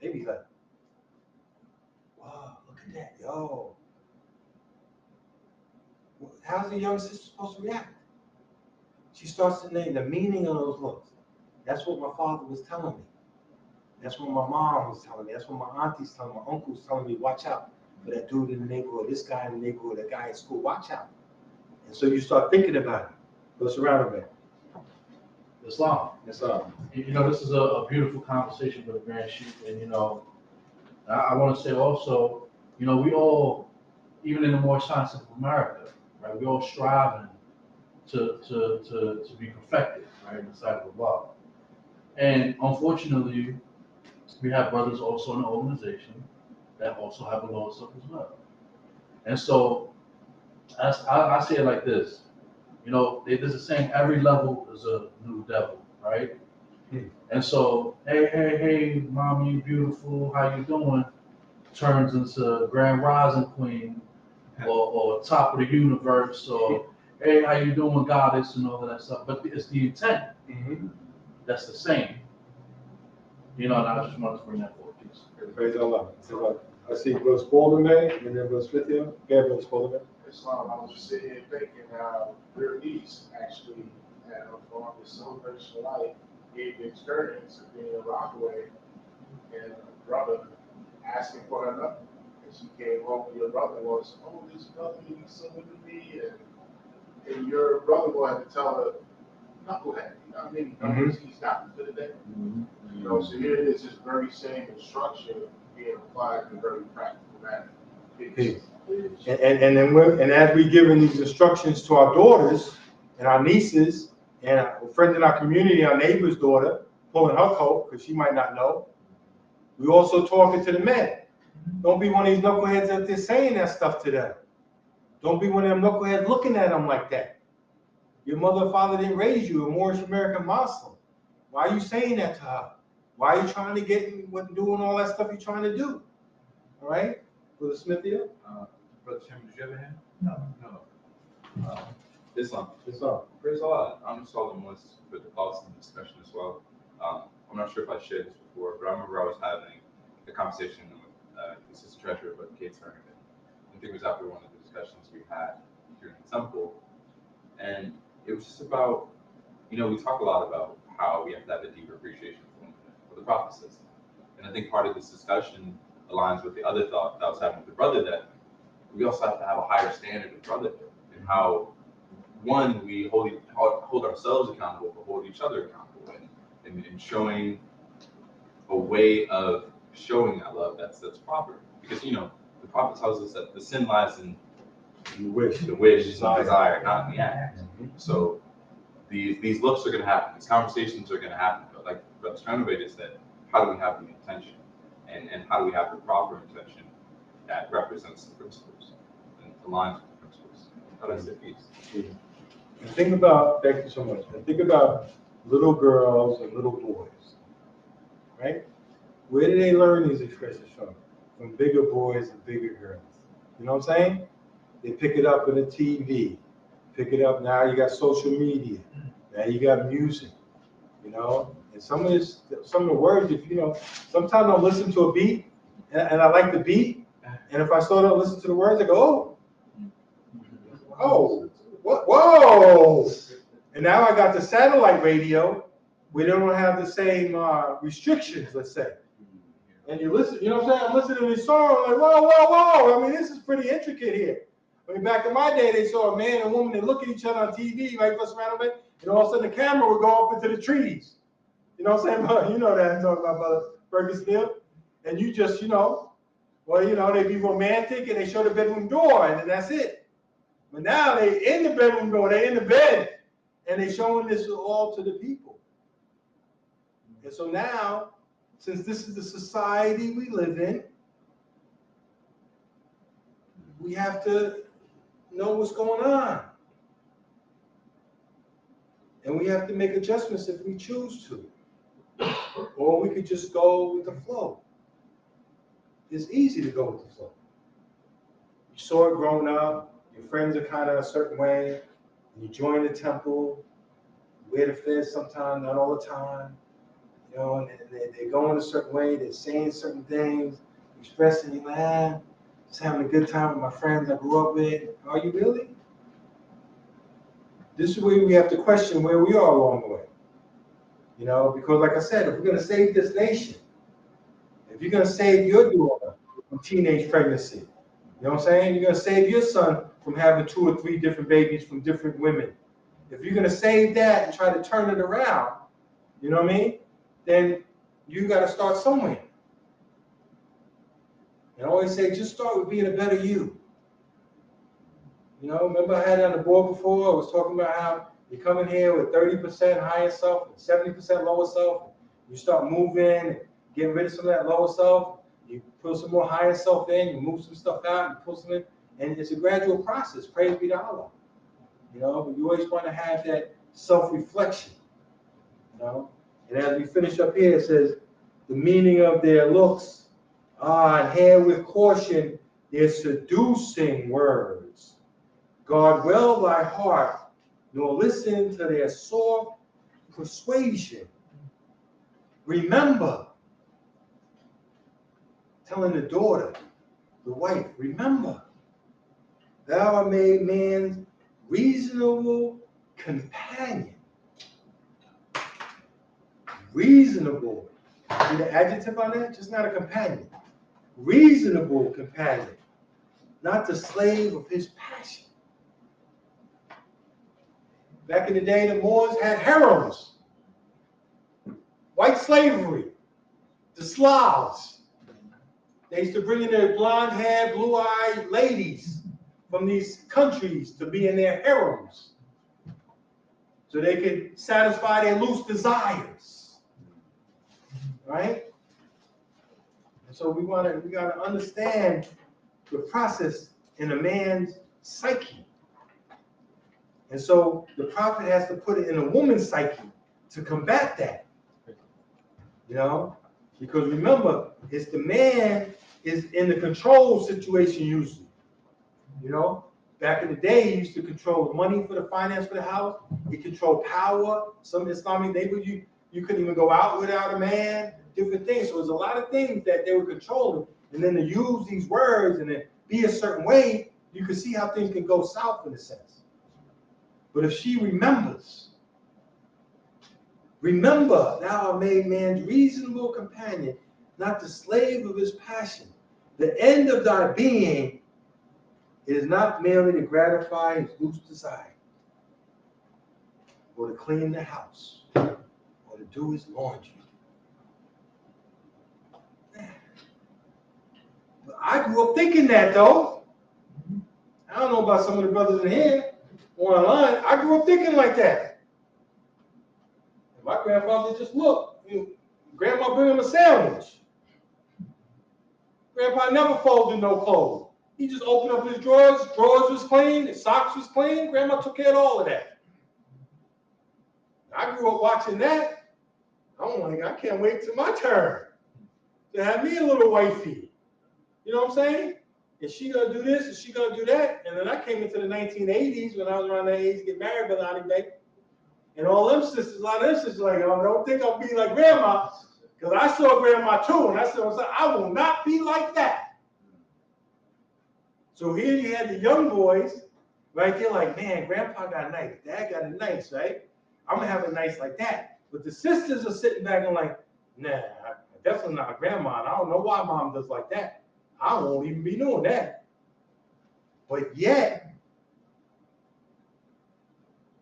They be like, wow, look at that, yo. How's the young sister supposed to react? She starts to name the meaning of those looks. That's what my father was telling me. That's what my mom was telling me. That's what my auntie's telling me. My uncle's telling me, watch out for that dude in the neighborhood, this guy in the neighborhood, that guy at school, watch out. And so you start thinking about it. What's around it? Islam. Islam. You know, this is a beautiful conversation with the Grand Sheikh, and you know, I want to say also, you know, we all, even in the more science of America, right, we all striving to be perfected, right, in the sight of Allah. And unfortunately, we have brothers also in the organization that also have a lower self as well. And so, I say it like this, you know, there's a saying, every level is a new devil, right? And so, hey, mom, you beautiful, how you doing? Turns into Grand Rising Queen, or top of the universe, or hey, how you doing, goddess, and all of that stuff. But it's the intent that's the same. You know, and I just wanted to bring that forward, please. Praise Allah. I see Brother Spalding, and then Brother Smith here. Yeah, Brother Spalding. Islam, I was just sitting here thinking how their niece actually had on this celebration life, gave the experience of being in Rockaway and a brother asking for her number. And she came home and your brother was, oh, this brother needs someone to me. And your brother had to tell her, knucklehead. You know what I mean? He's not for the day. You know, so here it is, this very same instruction being applied in a very practical manner. Peace. And as we giving these instructions to our daughters and our nieces and our friends in our community, our neighbor's daughter, pulling her coat because she might not know, we also talking to the men. Don't be one of these knuckleheads out there saying that stuff to them. Don't be one of them knuckleheads looking at them like that. Your mother and father didn't raise you, a Moorish American Muslim. Why are you saying that to her? Why are you trying to get doing all that stuff you're trying to do? All right? Brother Smith here? Brother Chairman, did you have a hand? No. Islam. Islam. Praise Allah. I'm just calling once for the thoughts and discussion as well. I'm not sure if I shared this before, but I remember I was having a conversation with the assistant treasurer about the case tournament. I think it was after one of the discussions we had during the temple. And it was just about, you know, we talk a lot about how we have to have a deeper appreciation for the Prophet says. And I think part of this discussion aligns with the other thought that I was having with the brother, that we also have to have a higher standard of brotherhood, and how, one, we hold ourselves accountable, but hold each other accountable, and showing a way of showing that love that's proper. Because, you know, the Prophet tells us that the sin lies in the wish, the desire, not in the act. So these looks are going to happen, these conversations are going to happen. But like Brother Stranovich said, how do we have the intention? And how do we have the proper intention that represents the principles and aligns with the principles? How do I say peace? And think about, thank you so much, and think about little girls and little boys, right? Where do they learn these expressions from? From bigger boys and bigger girls. You know what I'm saying? They pick it up in the TV. Pick it up, now you got social media. Now you got music, you know? And some of the words, if you know, sometimes I'll listen to a beat and I like the beat. And if I start to listen to the words, I go, oh, whoa. And now I got the satellite radio where they don't have the same restrictions, let's say. And you listen, you know what I'm saying? I'm listening to this song, I'm like, whoa. I mean, this is pretty intricate here. I mean, back in my day, they saw a man and woman, they look at each other on TV, right, and all of a sudden the camera would go up into the trees. You know what I'm saying? You know that I'm talking about, Brother Ferguson. And you just, you know, well, you know, they be romantic and they show the bedroom door and then that's it. But now they in the bedroom going, they in the bed, and they showing this all to the people. And so now, since this is the society we live in, we have to know what's going on. And we have to make adjustments if we choose to. Or we could just go with the flow. It's easy to go with the flow. You saw it growing up, your friends are kind of a certain way, and you join the temple, you wear the fez sometimes, not all the time, you know, and they're going a certain way, they're saying certain things, expressing, you know, just having a good time with my friends I grew up with. Are you really? This is where we have to question where we are along the way. You know, because like I said, if we're going to save this nation, if you're going to save your daughter from teenage pregnancy, you know what I'm saying? You're going to save your son from having 2 or 3 different babies from different women. If you're going to save that and try to turn it around, you know what I mean? Then you got to start somewhere. And I always say, just start with being a better you. You know, remember I had it on the board before, I was talking about how you come in here with 30% higher self and 70% lower self. You start moving and getting rid of some of that lower self. You put some more higher self in, you move some stuff out, you pull some in, and it's a gradual process. Praise be to Allah. You know, but you always want to have that self-reflection. You know, and as we finish up here, it says, the meaning of their looks are, and here with caution, their seducing words. Guard well thy heart, nor listen to their soft persuasion. Remember, telling the daughter, the wife, remember, thou art made man's reasonable companion. Reasonable. See the adjective on that? Just not a companion. Reasonable companion. Not the slave of his passion. Back in the day, the Moors had harems. White slavery. The Slavs. They used to bring in their blonde-haired, blue-eyed ladies from these countries to be in their harems, so they could satisfy their loose desires, right? And so we got to understand the process in a man's psyche, and so the prophet has to put it in a woman's psyche to combat that, you know, because remember, it's the man is in the control situation usually, you know. Back in the day, he used to control the money for the finance for the house. He controlled power. Some Islamic neighborhoods, you couldn't even go out without a man, different things. So there's a lot of things that they were controlling. And then to use these words and then be a certain way, you can see how things can go south in a sense. But if she remembers, remember, thou art made man's reasonable companion, not the slave of his passion. The end of thy being is not merely to gratify his loose desire, or to clean the house, or to do his laundry. But I grew up thinking that, though. I don't know about some of the brothers in here or online. I grew up thinking like that. My grandfather just looked. Grandma bring him a sandwich. Grandpa never folded no clothes. He just opened up his drawers. Drawers was clean. His socks was clean. Grandma took care of all of that. I grew up watching that. I'm like, I can't wait till my turn to have me a little wifey. You know what I'm saying? And she gonna do this and she gonna do that. And then I came into the 1980s when I was around that age to get married with Lonnie Bay. And all them sisters, a lot of them sisters like, oh, don't think I'll be like grandma. Because I saw grandma too. And I said, I will not be like that. So here you had the young boys right there like, man, grandpa got nice. Dad got it nice, right? I'm going to have it nice like that. But the sisters are sitting back and like, nah, definitely not grandma. And I don't know why mom does like that. I won't even be doing that. But yet,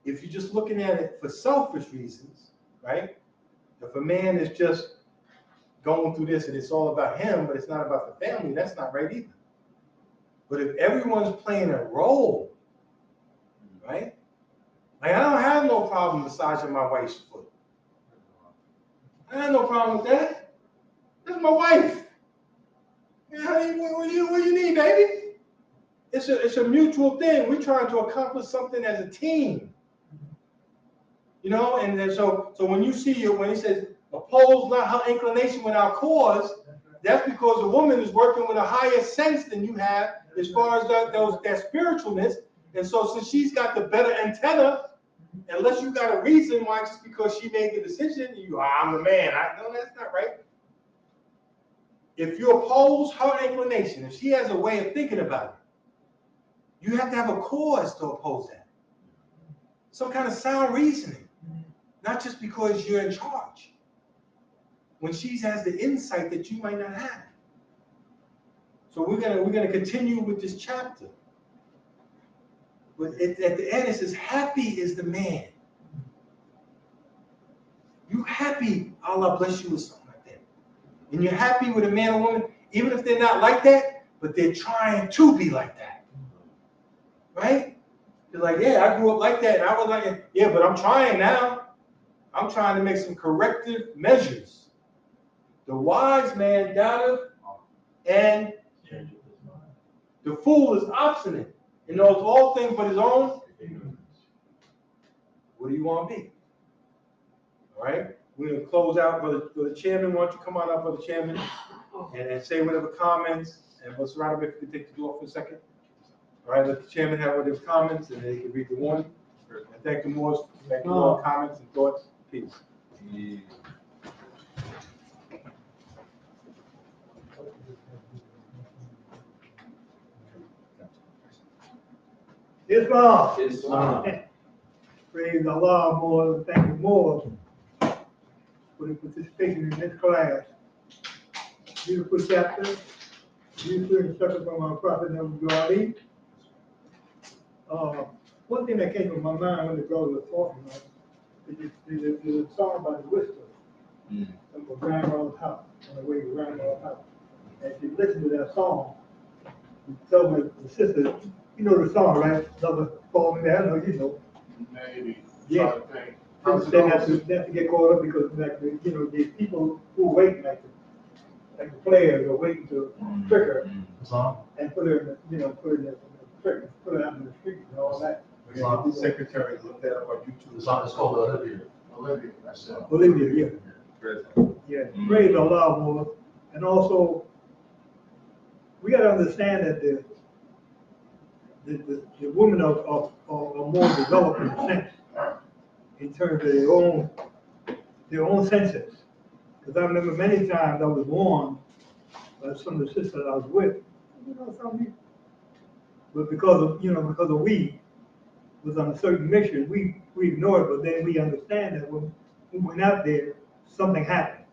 if you're just looking at it for selfish reasons, right? If a man is just going through this and it's all about him, but it's not about the family, that's not right either. But if everyone's playing a role right? Like, I don't have no problem massaging my wife's foot. I have no problem with that. That's my wife. Yeah, honey, what do you need, baby? It's a mutual thing. We're trying to accomplish something as a team. You know, and so when you see when he says oppose not her inclination without cause, that's because the woman is working with a higher sense than you have as far as that spiritualness. And so since she's got the better antenna, unless you got a reason why, just because she made the decision, I'm the man. No, that's not right. If you oppose her inclination, if she has a way of thinking about it, you have to have a cause to oppose that. Some kind of sound reasoning, not just because you're in charge. When she has the insight that you might not have. So we're gonna continue with this chapter. But at the end it says, happy is the man. You happy, Allah bless you with something like that. And you're happy with a man or woman, even if they're not like that, but they're trying to be like that. Right? They're like, yeah, I grew up like that, and I was like, yeah, but I'm trying now. I'm trying to make some corrective measures. The wise man doubteth, and the fool is obstinate and knows all things but his own. What do you want to be? All right? We're going to close out. Brother Chairman, why don't you come on up, Brother Chairman, and say whatever comments. And Brother Serrano, if you can take the door for a second. All right, let the Chairman have whatever comments, and then he can read the warning. And thank the Moors. Thank you for all comments and thoughts. Peace. Yeah. Islam. Islam. Praise Allah more. Thank you more for the participation in this class. Beautiful chapter. Beautiful instruction from our Prophet Nabi. One thing that came to my mind when the brother was talking about is a song by the Whisper from the grandmother's house, on the way to grandmother's house. And if you listen to that song, you tell me the sister, you know the song, right? Lover call me that, I know you know. Maybe. Yeah. They have to get caught up because, like, you know, there's people who wait, like the players are waiting to trick her and put her in the, put her out in the street and all that. The secretary looked that up on YouTube. The song is called Olivia. Olivia, that's it. Olivia, yeah. Yeah, praise Allah more. And also, we got to understand that the women are more developed in a sense, in terms of their own senses. Because I remember many times I was warned by some of the sisters I was with, something. But because of we was on a certain mission, we ignored it, but then we understand that when we went out there, something happened.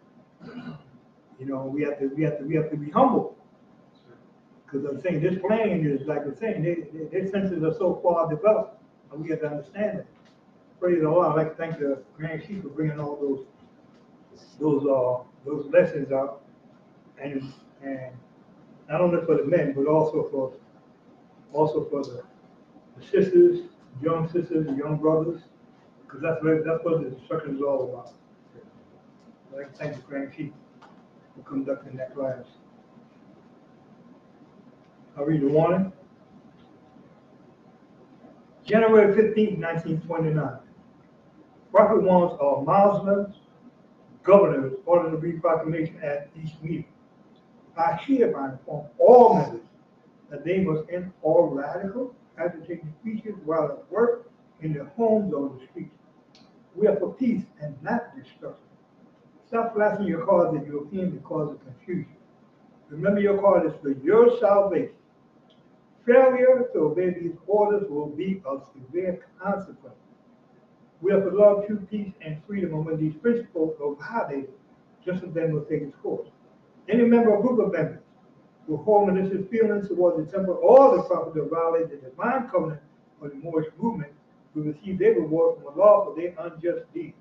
We have to be humble. Because I'm saying this plane is, like I'm saying, their senses are so far developed, and we have to understand it. Praise Allah. I'd like to thank the Grand Chief for bringing all those lessons out, and not only for the men, but also for the sisters, young sisters, and young brothers, because that's what the instruction is all about. I'd like to thank the Grand Chief for conducting that class. I'll read the warning. January 15, 1929. Prophet wants all Muslims, governors, order to read proclamation at each meeting. I hereby inform all members that they must end all radical, agitating speeches while at work, in their homes or on the streets. We are for peace and not destruction. Stop flashing your cards at Europeans and cause of confusion. Remember, your card is for your salvation. Failure to obey these orders will be of severe consequence. We are for love, truth, peace, and freedom, and when these principles are violated, justice then will take its course. Any member or group of members who hold malicious feelings towards the temple or the prophet to violate the divine covenant of the Moorish movement will receive their reward from Allah for their unjust deeds.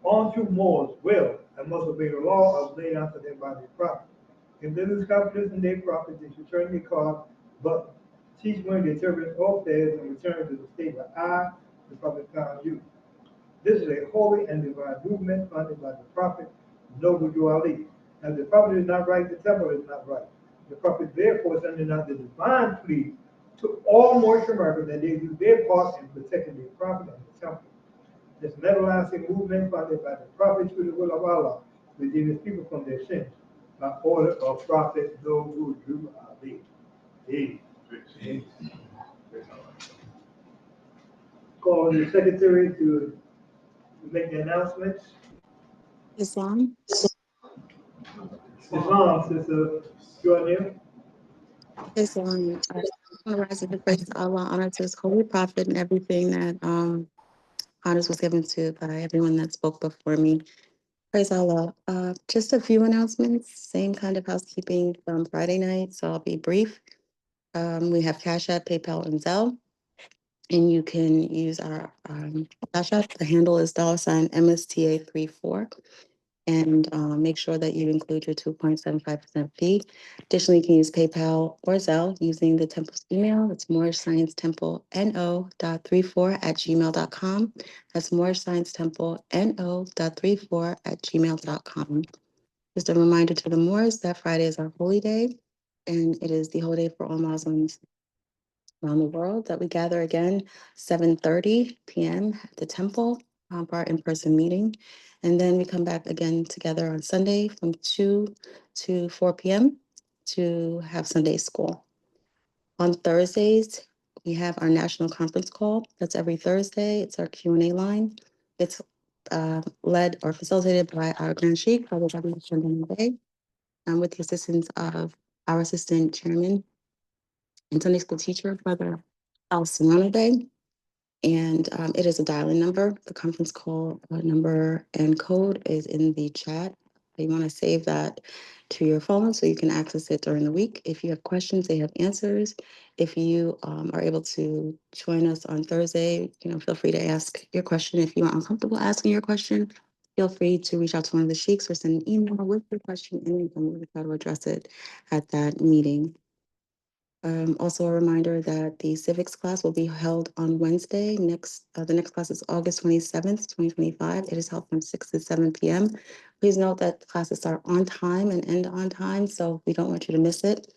All true Moors will and must obey the law as laid out for them by their prophet. If they lose confidence in their prophet, they should turn their card, but cease one disturbance or affairs and return to the state where I, the prophet, found you. This is a holy and divine movement funded by the prophet Noble Drew Ali. Now, the prophet is not right, the temple is not right. The prophet therefore sending out the divine plea to all Moorish Americans that they do their part in protecting the prophet and the temple. This an everlasting movement funded by the prophet through the will of Allah, redeem his people from their sins by order of prophet Noble Drew Ali. Amen. Call the secretary to make the announcements. Islam. Islam, Sister Jordan. Islam. I want to rise in the praise of Allah, honor to his holy prophet and everything that honors was given to by everyone that spoke before me. Praise Allah. Just a few announcements, same kind of housekeeping from Friday night, so I'll be brief. We have Cash App, PayPal, and Zelle. And you can use our Cash App. The handle is $MSTA34. And make sure that you include your 2.75% fee. Additionally, you can use PayPal or Zelle using the temple's email. It's mooresciencetempleno.34@gmail.com. That's mooresciencetempleno.34@gmail.com. Just a reminder to the Moors that Friday is our holy day, and it is the holy day for all Muslims around the world that we gather again 7:30 p.m. at the temple for our in-person meeting. And then we come back again together on Sunday from 2 to 4 p.m. to have Sunday school. On Thursdays, we have our national conference call. That's every Thursday. It's our Q&A line. It's led or facilitated by our Grand Sheikh, Brother W. Bay, with the assistance of our assistant chairman and Sunday school teacher, Brother Al Bay. And it is a dial-in number. The conference call number and code is in the chat. You want to save that to your phone so you can access it during the week. If you have questions, they have answers. If you are able to join us on Thursday, feel free to ask your question. If you are uncomfortable asking your question, feel free to reach out to one of the sheiks or send an email with your question, and we can try to address it at that meeting. Also a reminder that the civics class will be held on Wednesday. The next class is August 27th, 2025. It is held from 6 to 7 p.m. Please note that the classes start on time and end on time, so we don't want you to miss it.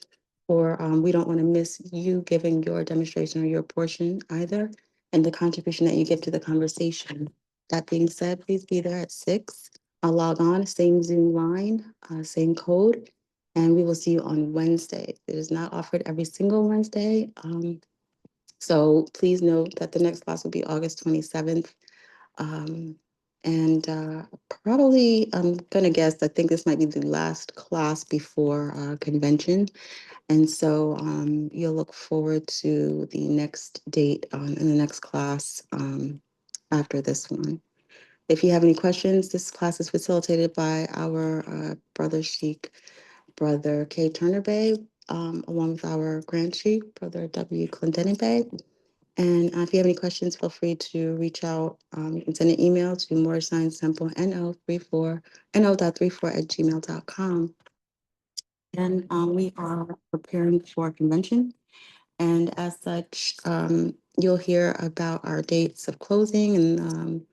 Or we don't want to miss you giving your demonstration or your portion either, and the contribution that you give to the conversation. That being said, please be there at 6. I'll log on, same Zoom line, same code. And we will see you on Wednesday. It is not offered every single Wednesday. So please note that the next class will be August 27th. Probably, I'm going to guess, I think this might be the last class before convention. And so you'll look forward to the next date in the next class after this one. If you have any questions, this class is facilitated by our brother Sheikh, Brother K. Turner Bay, along with our Grand Chief, Brother W. Clendenin Bay. And if you have any questions, feel free to reach out. You can send an email to mooresciencetempleno.34@gmail.com. And we are preparing for convention. And as such, you'll hear about our dates of closing and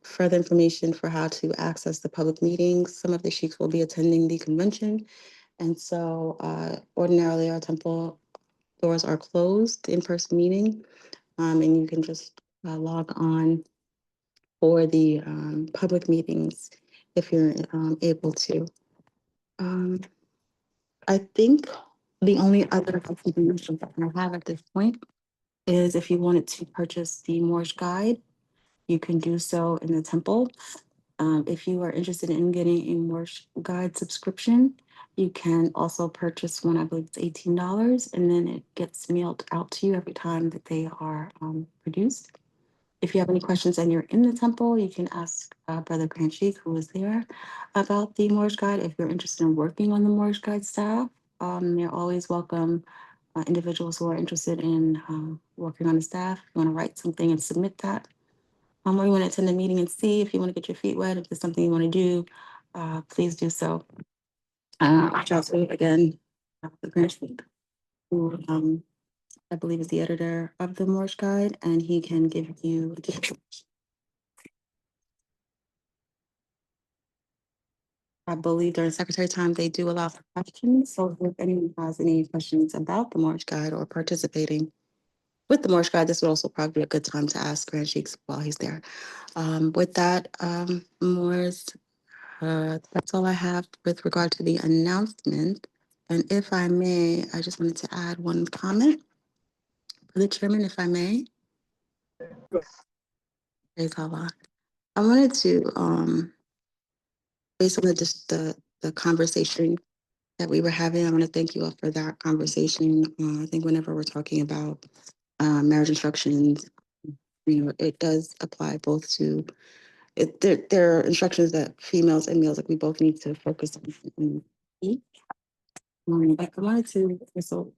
further information for how to access the public meetings. Some of the sheiks will be attending the convention. And so ordinarily our temple doors are closed, in-person meeting, and you can just log on for the public meetings if you're able to. I think the only other information that I have at this point is if you wanted to purchase the Moorish Guide, you can do so in the temple. If you are interested in getting a Moorish Guide subscription, you can also purchase one. I believe it's $18, and then it gets mailed out to you every time that they are produced. If you have any questions and you're in the temple, you can ask Brother Grand Sheikh, who is there, about the Moorish Guide. If you're interested in working on the Moorish Guide staff, they're always welcome. Individuals who are interested in working on the staff, if you want to write something and submit that. Or you want to attend a meeting and see if you want to get your feet wet, if there's something you want to do, please do so. Reach out to, again, the Grand Sheikh, who I believe is the editor of the Morse Guide, and he can give you. I believe during secretary time, they do allow for questions. So if anyone has any questions about the Morse Guide or participating with the Morse Guide, this would also probably be a good time to ask Grand Cheeks while he's there. With that, Morse, that's all I have with regard to the announcement. And if I may, I just wanted to add one comment for the chairman, if I may. Praise Allah. I wanted to, based on the conversation that we were having, I want to thank you all for that conversation. I think whenever we're talking about marriage instructions, it does apply both to there are instructions that females and males, like we both need to focus on. But I wanted to also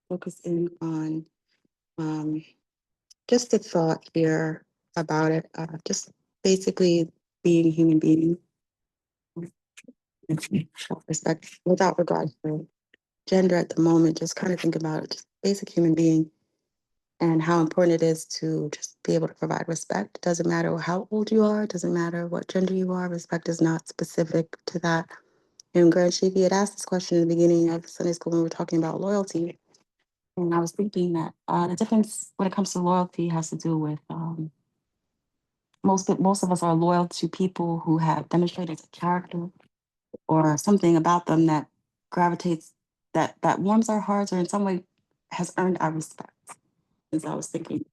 focus in on just the thought here about it, just basically being human beings, self-respect without regard to gender at the moment. Just kind of think about it, just basic human being, and how important it is to just be able to provide respect. It doesn't matter how old you are, it doesn't matter what gender you are, respect is not specific to that. And Grand Shiki had asked this question in the beginning of Sunday school when we were talking about loyalty. And I was thinking that the difference when it comes to loyalty has to do with most of us are loyal to people who have demonstrated a character or something about them that gravitates, that warms our hearts or in some way has earned our respect. As I was thinking.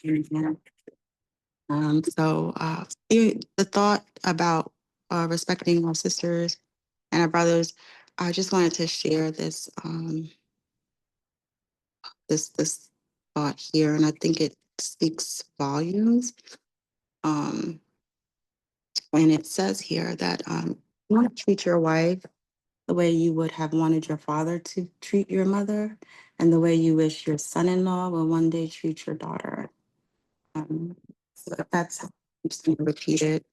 The thought about respecting our sisters and our brothers, I just wanted to share this thought here, and I think it speaks volumes. Um, and it says here that you want to treat your wife the way you would have wanted your father to treat your mother, and the way you wish your son-in-law will one day treat your daughter. So that's I'm just going to repeat it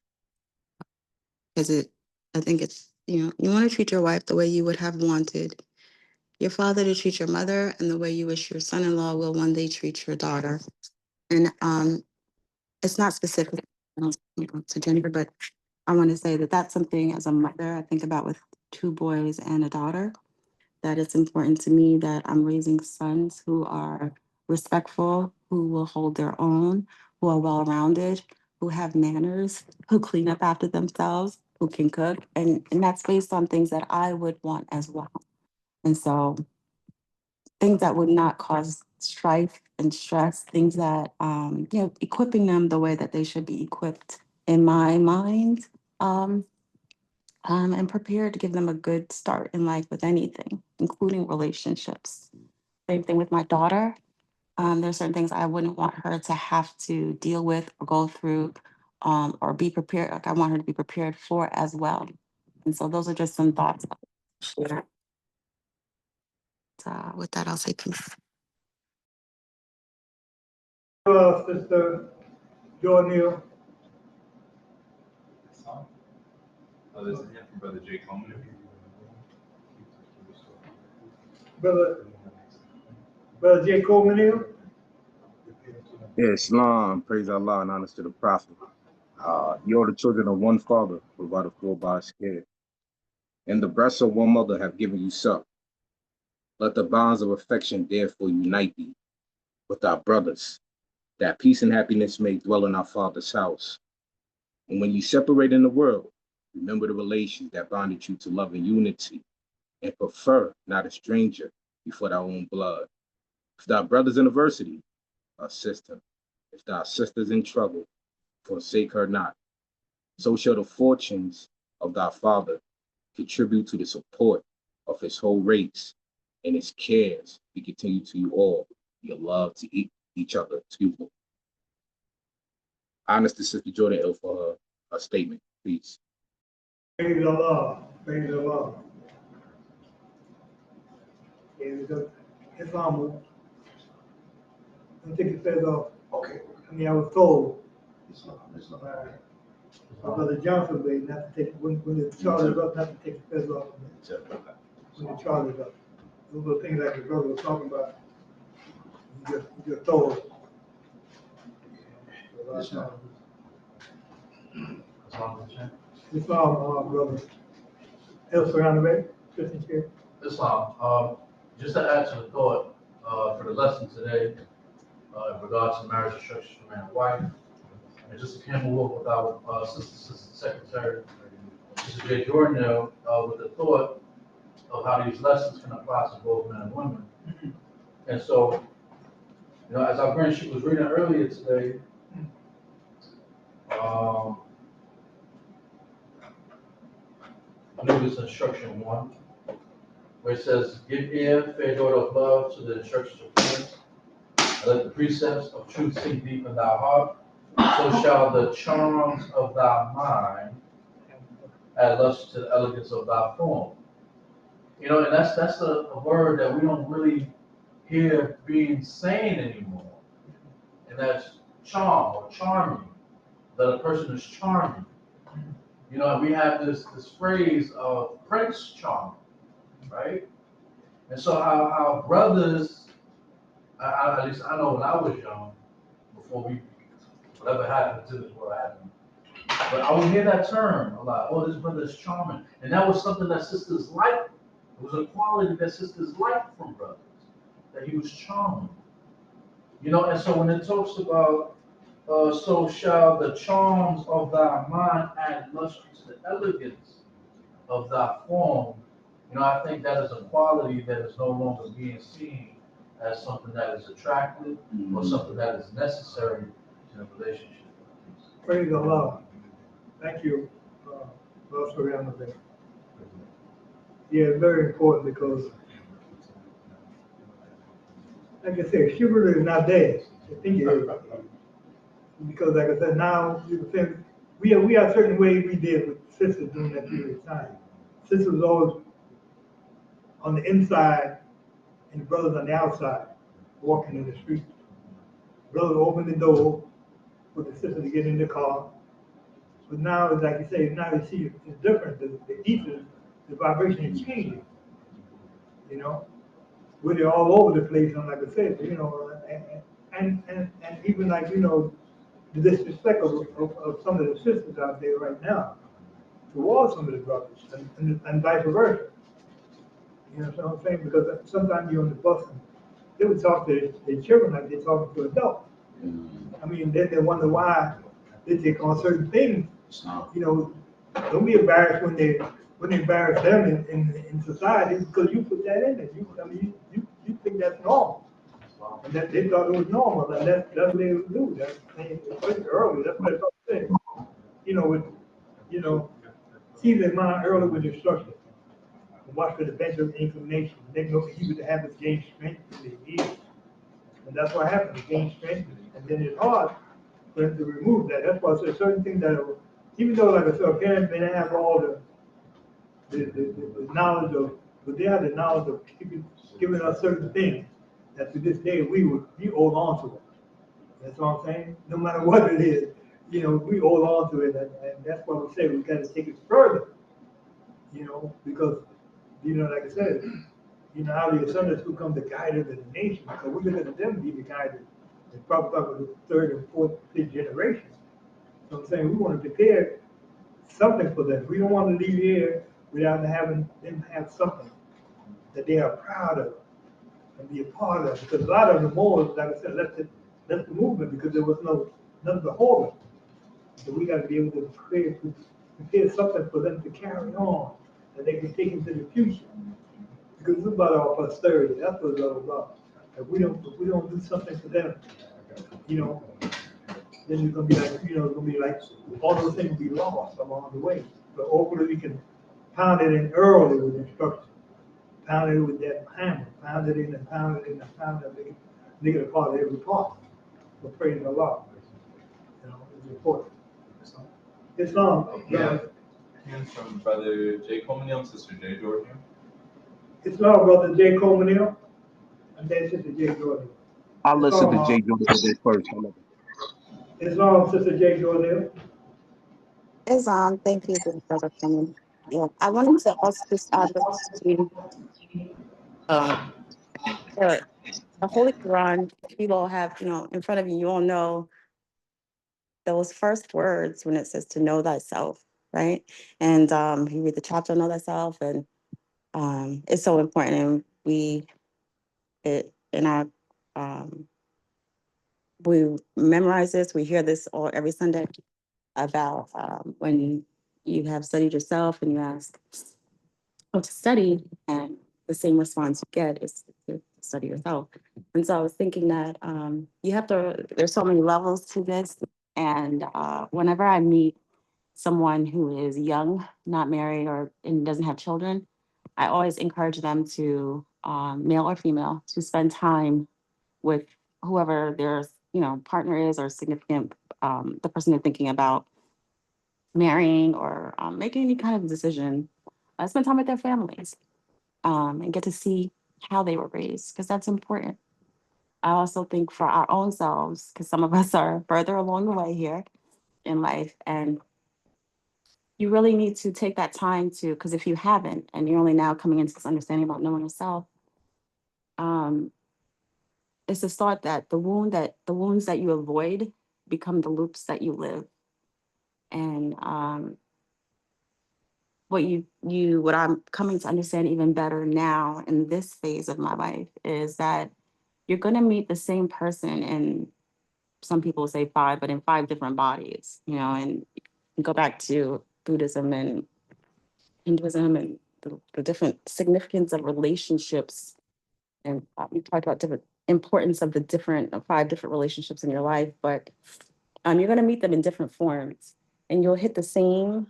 because I think it's, you want to treat your wife the way you would have wanted your father to treat your mother, and the way you wish your son-in-law will one day treat your daughter. And it's not specific, to gender, but I want to say that that's something as a mother I think about with 2 boys and a daughter, that it's important to me that I'm raising sons who are respectful, who will hold their own, who are well-rounded, who have manners, who clean up after themselves, who can cook. And that's based on things that I would want as well. And so things that would not cause strife and stress, things that, equipping them the way that they should be equipped in my mind, and prepared to give them a good start in life with anything, including relationships. Same thing with my daughter. There's certain things I wouldn't want her to have to deal with or go through, or be prepared. Like I want her to be prepared for as well. And so those are just some thoughts I'll share. With that, I'll say peace. Sister Joy Oh, this is him from Brother J. Coleman. Brother J. Coleman. Yeah, Islam, praise Allah and honors to the Prophet. You're the children of one father, provided for by his care. And the breasts of one mother have given you suck. Let the bonds of affection therefore unite thee with our brothers, that peace and happiness may dwell in our Father's house. And when you separate in the world, remember the relations that bonded you to love and unity, and prefer not a stranger before thy own blood. If thy brother's in adversity, assist him. If thy sister's in trouble, forsake her not. So shall the fortunes of thy father contribute to the support of his whole race, and his cares be continued to you all, your love to each other. Excuse me. Honest to Sister Jordan L for her statement. Peace. Praise Allah. Praise Allah. Islam. Don't take your fez off. Okay. I mean, I was told. My brother Johnson way not to take when the charge is up, not to take the fez off when the charge is up. Those are things like the brother was talking about. Your thoughts. Islam, brother. Else around the way, Christian chair. Islam, just to add to the thought, for the lesson today, in regards to marriage instructions for man and wife, and just came along with our Sister Secretary, Mr. J. Jordan, with the thought of how these lessons can apply to both men and women. And so, as our friend she was reading earlier today, I believe it's instruction 1, where it says, "Give ear, fair daughter of love, to the instructions of parents, and let the precepts of truth sink deep in thy heart. So shall the charms of thy mind add luster to the elegance of thy form." And that's a word that we don't really hear being saying anymore. And that's charm or charming, that a person is charming. And we have this phrase of Prince Charming, right? And so our brothers, at least I know when I was young, before whatever happened to this world happened, but I would hear that term a lot. Oh, this brother is charming. And that was something that sisters liked. It was a quality that sisters liked from brothers, that he was charming. And so when it talks about, so shall the charms of thy mind add luster to the elegance of thy form, I think that is a quality that is no longer being seen as something that is attractive or something that is necessary in a relationship. Praise the Lord. Thank you, Brother Soriano there. Yeah, it's very important because, like I said, chivalry is not there. I think it is. Because, like I said, now we have certain ways we did with sisters during that period of time. Sisters was always on the inside and the brothers on the outside, walking in the street. Brothers open the door for the sister to get in the car. But now, it's like you say, now you see it's different. The ether, the vibration is changing. Where they're all over the place, and like I said, and even like, the disrespect of some of the sisters out there right now towards some of the brothers and vice versa. You know what I'm saying? Because sometimes you're on the bus and they would talk to their children like they're talking to adults. I mean, then they wonder why they take on certain things. Don't be embarrassed when they embarrass them in society because you put that in there. You think that's normal. And that they thought it was normal, and that's what they would do. That's early. That's what I thought saying. See their mind early with instruction. Watch for the bench of inclination. They know he would have his gain strength in the years. And that's what happens. He gains strength, and then it's hard for him to remove that. That's why I say certain things that are, even though, like I said, parents may not have all the knowledge of, but they have the knowledge of giving us certain things that to this day we hold on to it. That's what I'm saying. No matter what it is, we hold on to it, and that's why we say we got to take it further. Because like I said, how the Sunday school come the guidance of the nation. So we're looking at them to be the guidance. And probably talking about the third and fourth, fifth generation. So I'm saying we want to prepare something for them. We don't want to leave here without having them have something that they are proud of and be a part of. Because a lot of the Moors, like I said, left the movement because there was nothing to hold them. So we got to be able to prepare something for them to carry on that they can take into the future. Because it's about our posterity. That's what it's all about. If we don't do something for them, then it's gonna be like all those things will be lost along the way. But hopefully we can pound it in early with instruction. Pound it with that hammer. Pound it in and pound it in and pound it. Make it a part of every part. So praise the Lord. It's important. Islam. Yeah. Hands from Brother J. Coleman and Sister J. Jordan. Islam, Brother J. Coleman, and then Sister J. Jordan. I'll listen to J. Jordan first. Islam, Sister J. Jordan. Islam, thank you, good brother Clement. Yeah, I wanted to also just add this to the Holy Quran, you all have, in front of you, you all know those first words when it says to know thyself, right? And you read the chapter, Know Thyself, and it's so important. And in our, um, we memorize this, we hear this all every Sunday about when you have studied yourself and you ask what to study, and the same response you get is to study yourself. And so I was thinking that there's so many levels to this. And whenever I meet someone who is young, not married, and doesn't have children, I always encourage them to, male or female, to spend time with whoever their partner is or significant, the person they're thinking about marrying or making any kind of decision. Spend time with their families, and get to see how they were raised, because that's important. I also think for our own selves, because some of us are further along the way here in life, and you really need to take that time to, because if you haven't, and you're only now coming into this understanding about knowing yourself, um, it's this thought that the wounds that you avoid become the loops that you live. And what I'm coming to understand even better now in this phase of my life is that you're going to meet the same person in, some people say five, but in five different bodies, and you go back to Buddhism and Hinduism and the different significance of relationships. And we talked about different importance of the different five different relationships in your life, but you're going to meet them in different forms, and you'll hit the same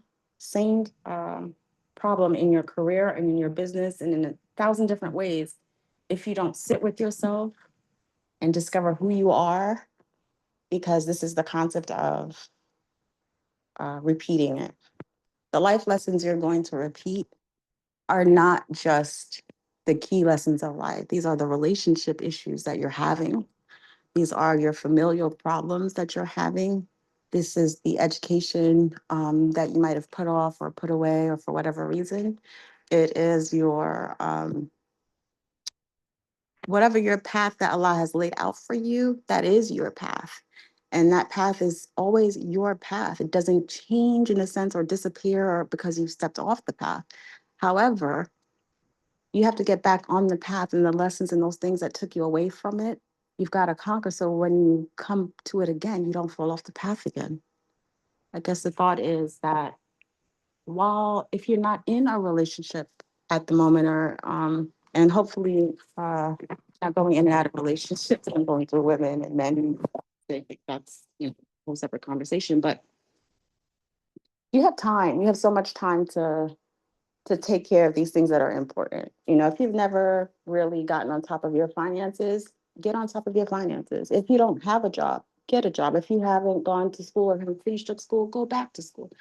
problem in your career and in your business and in 1,000 different ways if you don't sit with yourself and discover who you are, because this is the concept of repeating it. The life lessons you're going to repeat are not just the key lessons of life. These are the relationship issues that you're having. These are your familial problems that you're having. This is the education that you might have put off or put away or for whatever reason. It is your whatever your path that Allah has laid out for you, that is your path. And that path is always your path. It doesn't change in a sense or disappear or because you've stepped off the path. However, you have to get back on the path, and the lessons and those things that took you away from it, you've got to conquer. So when you come to it again, you don't fall off the path again. I guess the thought is that if you're not in a relationship at the moment, or and hopefully not going in and out of relationships and going through women and men, I think that's a whole separate conversation. But you have time. You have so much time to take care of these things that are important. If you've never really gotten on top of your finances, get on top of your finances. If you don't have a job, get a job. If you haven't gone to school or haven't finished up school, go back to school.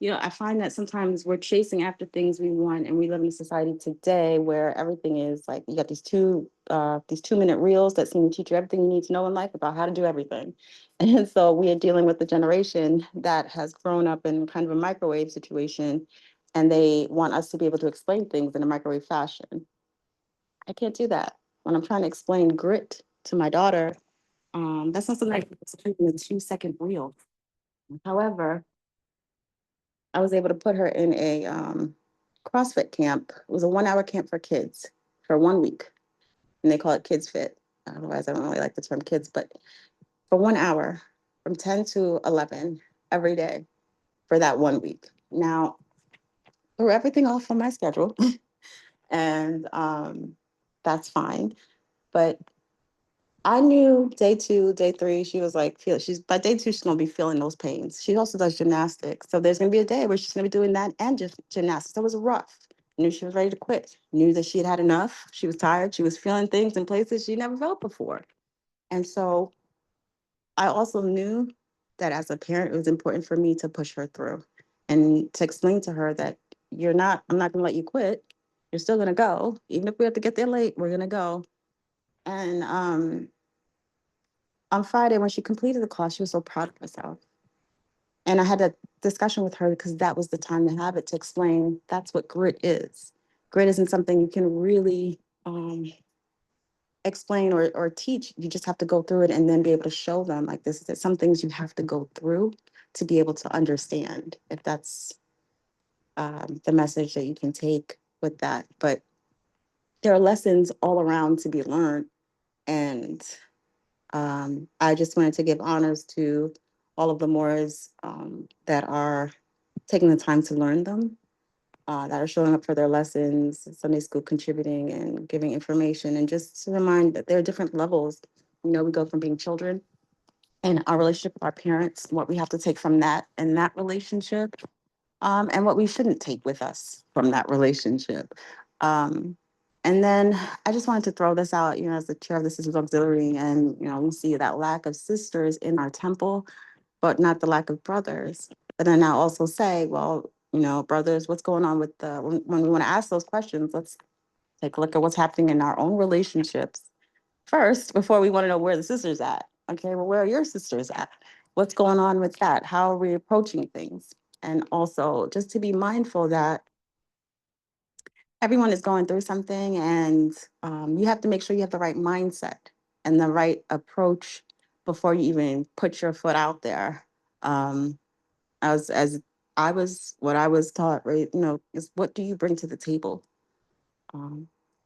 I find that sometimes we're chasing after things we want, and we live in a society today where everything is like, you got these 2-minute reels that seem to teach you everything you need to know in life about how to do everything. And so we are dealing with the generation that has grown up in kind of a microwave situation, and they want us to be able to explain things in a microwave fashion. I can't do that. When I'm trying to explain grit to my daughter, that's not something I can explain in a 2-second reel. However, I was able to put her in a CrossFit camp. It was a 1-hour camp for kids for 1 week, and they call it Kids Fit. Otherwise, I don't really like the term kids, but for 1 hour from 10 to 11 every day for that 1 week. Now, threw everything off on my schedule, and that's fine. But I knew day 2, day 3, she was like, by day 2, she's gonna be feeling those pains. She also does gymnastics. So there's gonna be a day where she's gonna be doing that and just gymnastics. It was rough. Knew she was ready to quit. Knew that she had had enough. She was tired. She was feeling things in places she never felt before. And so I also knew that as a parent, it was important for me to push her through and to explain to her that I'm not gonna let you quit. You're still gonna go. Even if we have to get there late, we're gonna go. And on Friday, when she completed the class, she was so proud of herself. And I had a discussion with her because that was the time to have it, to explain that's what grit is. Grit isn't something you can really explain or teach. You just have to go through it and then be able to show them like this is some things you have to go through to be able to understand, if that's the message that you can take with that. But there are lessons all around to be learned. And I just wanted to give honors to all of the Moors that are taking the time to learn them, that are showing up for their lessons, Sunday school contributing and giving information, and just to remind that there are different levels. You know, we go from being children and our relationship with our parents, what we have to take from that and that relationship, and what we shouldn't take with us from that relationship. Um, and then I just wanted to throw this out, you know, as the chair of the Sisters Auxiliary, and, you know, we see that lack of sisters in our temple, but not the lack of brothers. But then I also say, well, you know, brothers, what's going on with the, when we want to ask those questions, let's take a look at what's happening in our own relationships first before we want to know where the sisters at. Okay, well, where are your sisters at? What's going on with that? How are we approaching things? And also just to be mindful that everyone is going through something, and you have to make sure you have the right mindset and the right approach before you even put your foot out there. As I was, what I was taught, right, you know, is what do you bring to the table?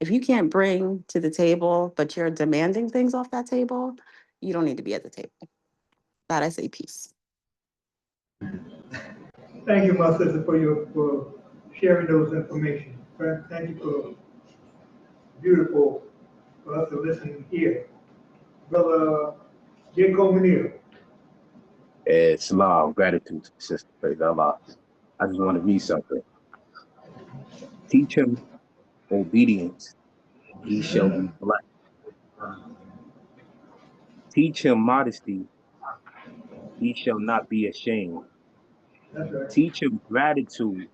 If you can't bring to the table, but you're demanding things off that table, you don't need to be at the table. That I say peace. Thank you, my sister, for sharing those information. Thank you for beautiful for us to listen here. Brother Jacob Munir. Salam, gratitude, sister, praise Allah. I just want to read something. Teach him obedience, he shall be blessed. Teach him modesty, he shall not be ashamed. That's right. Teach him gratitude,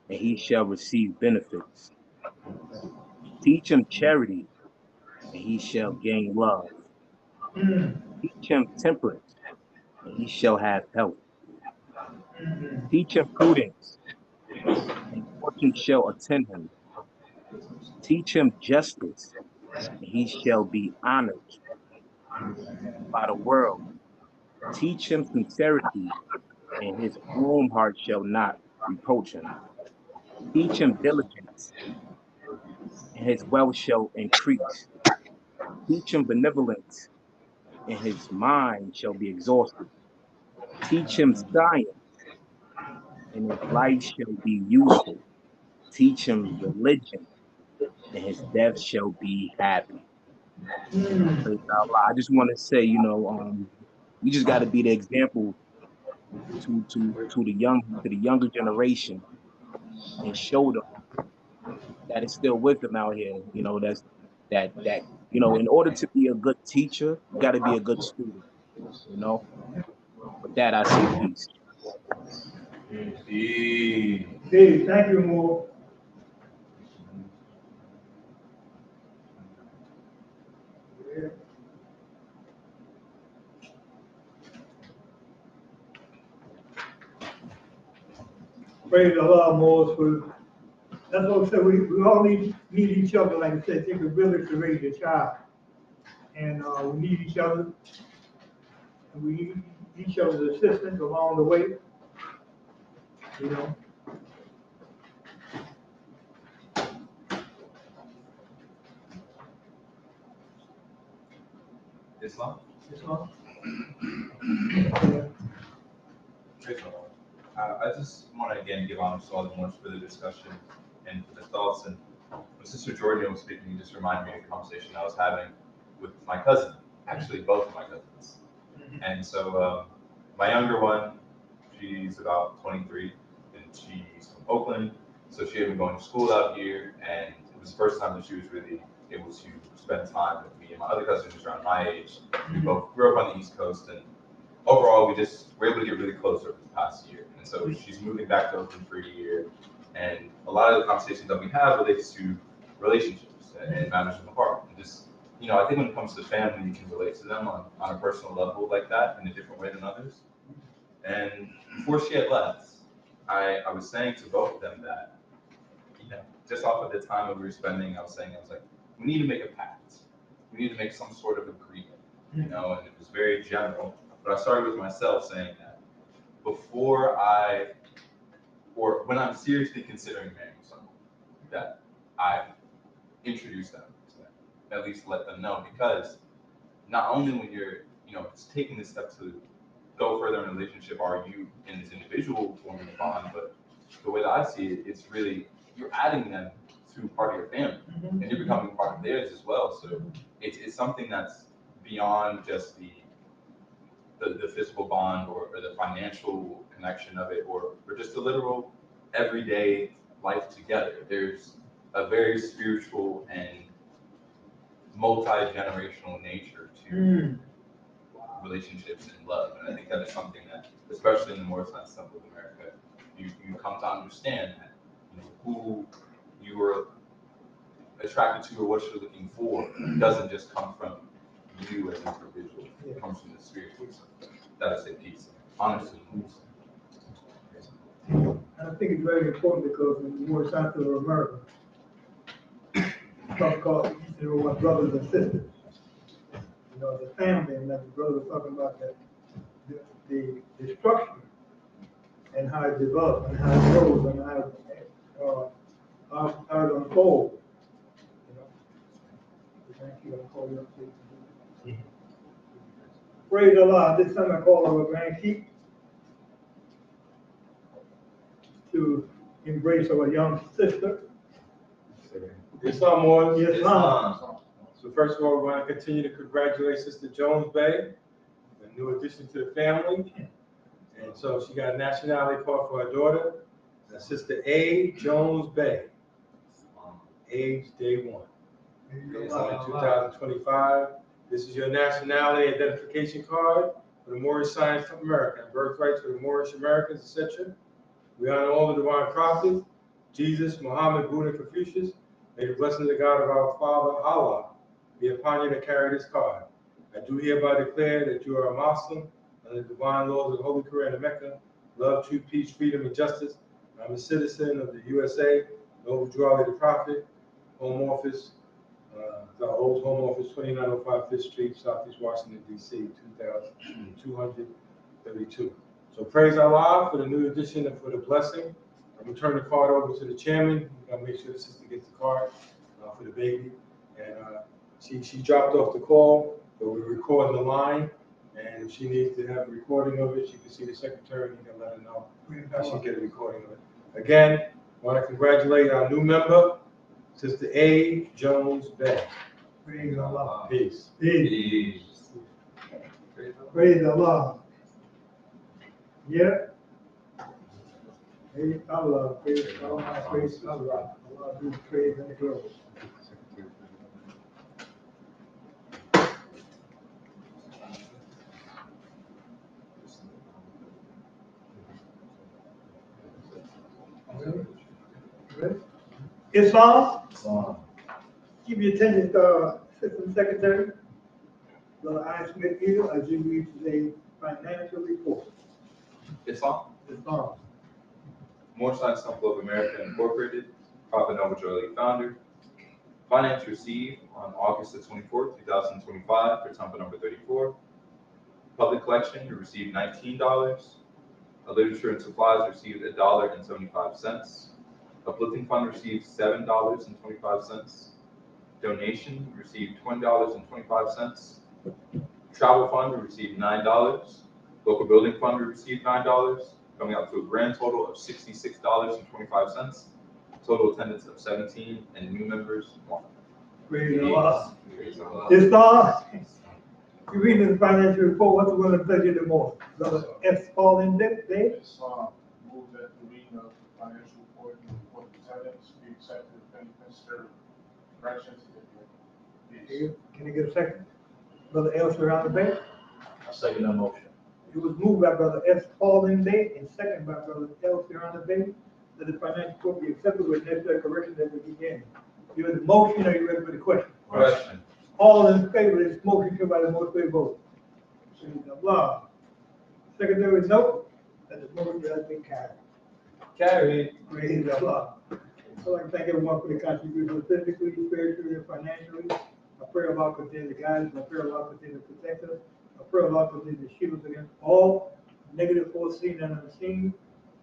and he shall receive benefits. Teach him charity, and he shall gain love. Teach him temperance, and he shall have health. Teach him prudence, and fortune shall attend him. Teach him justice, and he shall be honored by the world. Teach him sincerity, and his own heart shall not reproach him. Teach him diligence, and his wealth shall increase. Teach him benevolence, and his mind shall be exhausted. Teach him science, and his life shall be useful. Teach him religion, and his death shall be happy. Praise Allah. I just want to say, we just got to be the example to the younger generation, and show them that it's still wisdom out here. In order to be a good teacher, you got to be a good student. With that, I say peace. Peace. Thank you, Mo. Praise Allah, Mo. That's what I said. We all need each other. Like I said, take a village to raise a child, and we need each other. And we need each other's assistance along the way. You know. Islam? Islam. I just want to again give honor to all the Moors for the discussion and for the thoughts. And when Sister Georgia was speaking, you just reminded me of a conversation I was having with my cousin, actually both of my cousins. And so my younger one, she's about 23, and she's from Oakland, so she had been going to school out here, and it was the first time that she was really able to spend time with me and my other cousin who's around my age. We both grew up on the East Coast, and overall we just were able to get really close over the past year. And so she's moving back to Oakland for a year, and a lot of the conversations that we have relates to relationships and matters from the heart. And just, I think when it comes to family, you can relate to them on a personal level like that in a different way than others. And before she had left, I was saying to both of them that, just off of the time that we were spending, I was like, we need to make a pact. we need to make some sort of agreement, you know, and it was very general. But I started with myself saying that before or when I'm seriously considering marrying someone, that I introduce them to them, at least let them know, because not only when you're, you know, taking this step to go further in a relationship, are you in this individual forming a bond, but the way that I see it, it's really, you're adding them to part of your family, and you're becoming part of theirs as well. So it's something that's beyond just the physical bond or the financial connection of it, or just the literal everyday life together. There's a very spiritual and multi-generational nature to relationships and love. And I think that is something that, especially in the Morris Temple of America, you come to understand that, you know, who you are attracted to or what you're looking for doesn't just come from you as an individual. It comes from the spiritual. So that is a piece. Honestly. And I think it's very important because in the Morris Temple of America, some call it, you know, what brothers and sisters. You know, the family, and that the brother was talking about that, the structure and how it develops and how it grows and how it unfolds. You know, thank you. I'll call you up to praise Allah. This time I call our grand chief to embrace our young sister. Islam was. Yes, So first of all, we want to continue to congratulate Sister Jones Bay, a new addition to the family. And so she got a nationality card for her daughter, Sister A. Jones Bay, age day 1. It's on 2025. This is your nationality identification card for the Moorish Science of America, birthrights for the Moorish Americans, etc. We honor all the divine prophets, Jesus, Muhammad, Buddha, Confucius. May the blessings of God of our Father, Allah, be upon you to carry this card. I do hereby declare that you are a Muslim under the divine laws of the Holy Koran of Mecca, love, truth, peace, freedom, and justice. I'm a citizen of the USA, Noble Drew Ali the Prophet, Home Office, the old Home Office, 2905 5th Street, Southeast Washington, D.C., 232. So praise Allah for the new addition and for the blessing. I'm going to turn the card over to the chairman. We got to make sure the sister gets the card for the baby. And she dropped off the call, but we're recording the line. And if she needs to have a recording of it, she can see the secretary and you can let her know how she get a recording of it. Again, I want to congratulate our new member, Sister A. Jones Bay. Praise Allah. Peace. Peace. Praise Allah. Yeah. Praise Allah. Praise Allah. Praise Allah. Allah do the praise and the glory. Islam. Give your attention to Assistant Secretary. Brother I. Smith here as you read today's financial report. Islam. Moorish Science Temple of America Incorporated, Prophet Noble Drew Ali founder. Finance received on August the 24th, 2025 for temple number 34. Public collection, you received $19. Literature and supplies received $1.75. Uplifting fund received $7.25. Donation received $20.25. Travel fund received $9. Local building fund received $9, coming out to a grand total of $66.25. Total attendance of 17 and new members 1. Praise Allah. Islam. You read the financial report, what's going to pleasure you the most? Brother S. Paul in there? Islam moved that the reading of the financial report and report of attendance be accepted if any considered corrections. Can you get a second? Brother L. Surround the Bay? I second that motion. It was moved by Brother S. Paul in there and second by Brother L. Surround the Bay that the financial report be accepted with necessary correction that we begin. You have the motion, or are you ready for the question? Question. All in favor of this motion, show by the most favor vote. Praise Allah. Secretary note that the motion has been carried. Carried. Praise Allah. I'd like to thank everyone for the contribution physically, spiritually, and financially. I pray Allah continue to guide us. I pray Allah continue to protect us. I pray Allah continue to shield us against all negative force seen and unseen.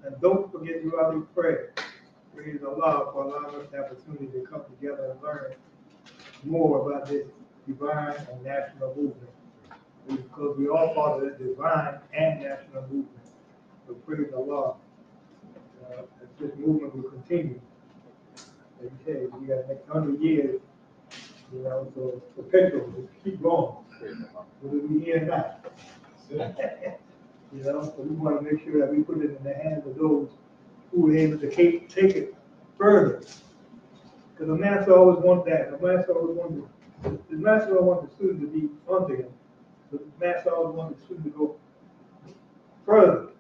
And don't forget you already pray. Praise Allah for allowing us the opportunity to come together and learn more about this divine and national movement. Because we all part of the divine and national movement. So praise Allah. That this movement will continue. Like you said, we got next 100 years, you know, so perpetual, just keep going. Whether we here or not. You know, so we want to make sure that we put it in the hands of those who are able to take it further. Because the master always wants that. The master always wanted the student to be under him. But the master always wanted the student to go further.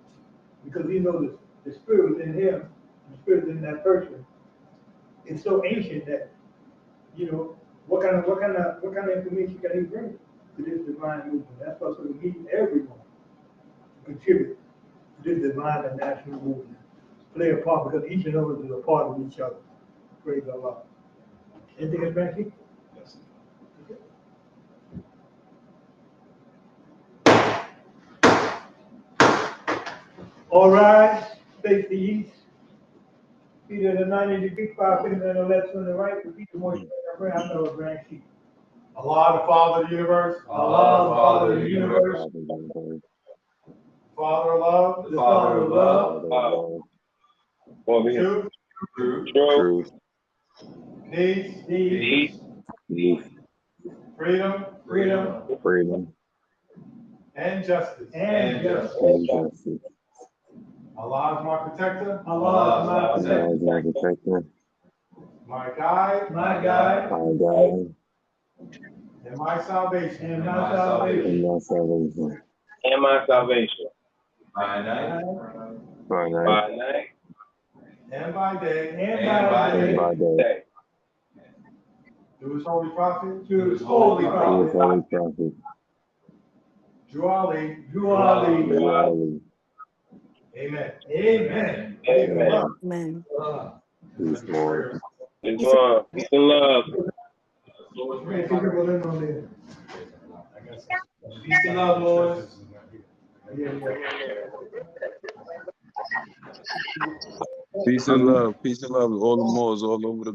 Because he knows the spirit within him, the spirit within that person, is so ancient that, you know, what kind of information can he bring to this divine movement? That's why we need everyone to contribute to this divine and national movement. Play a part because each and every one is a part of each other. Praise Allah. Anything else, Frankie? Yes. All right, face the east. Feet in the 90 degree, 5 fingers on the left, on the right. Repeat the motion. I know a grand sheet. Allah, the Father of the universe. Allah, the Father of the universe. Father of love. The Father of love. Truth. Peace. Freedom. And justice. Allah is my protector. Allah is my protector. My guide. And my salvation. And my salvation. By night. And by day. And by day. Through his holy prophet. To his holy prophet. Drew Ali. Amen. Amen. Peace, Lord. Peace and love. Peace and love, Lord. Peace and love. Peace and love. All the Moors all over the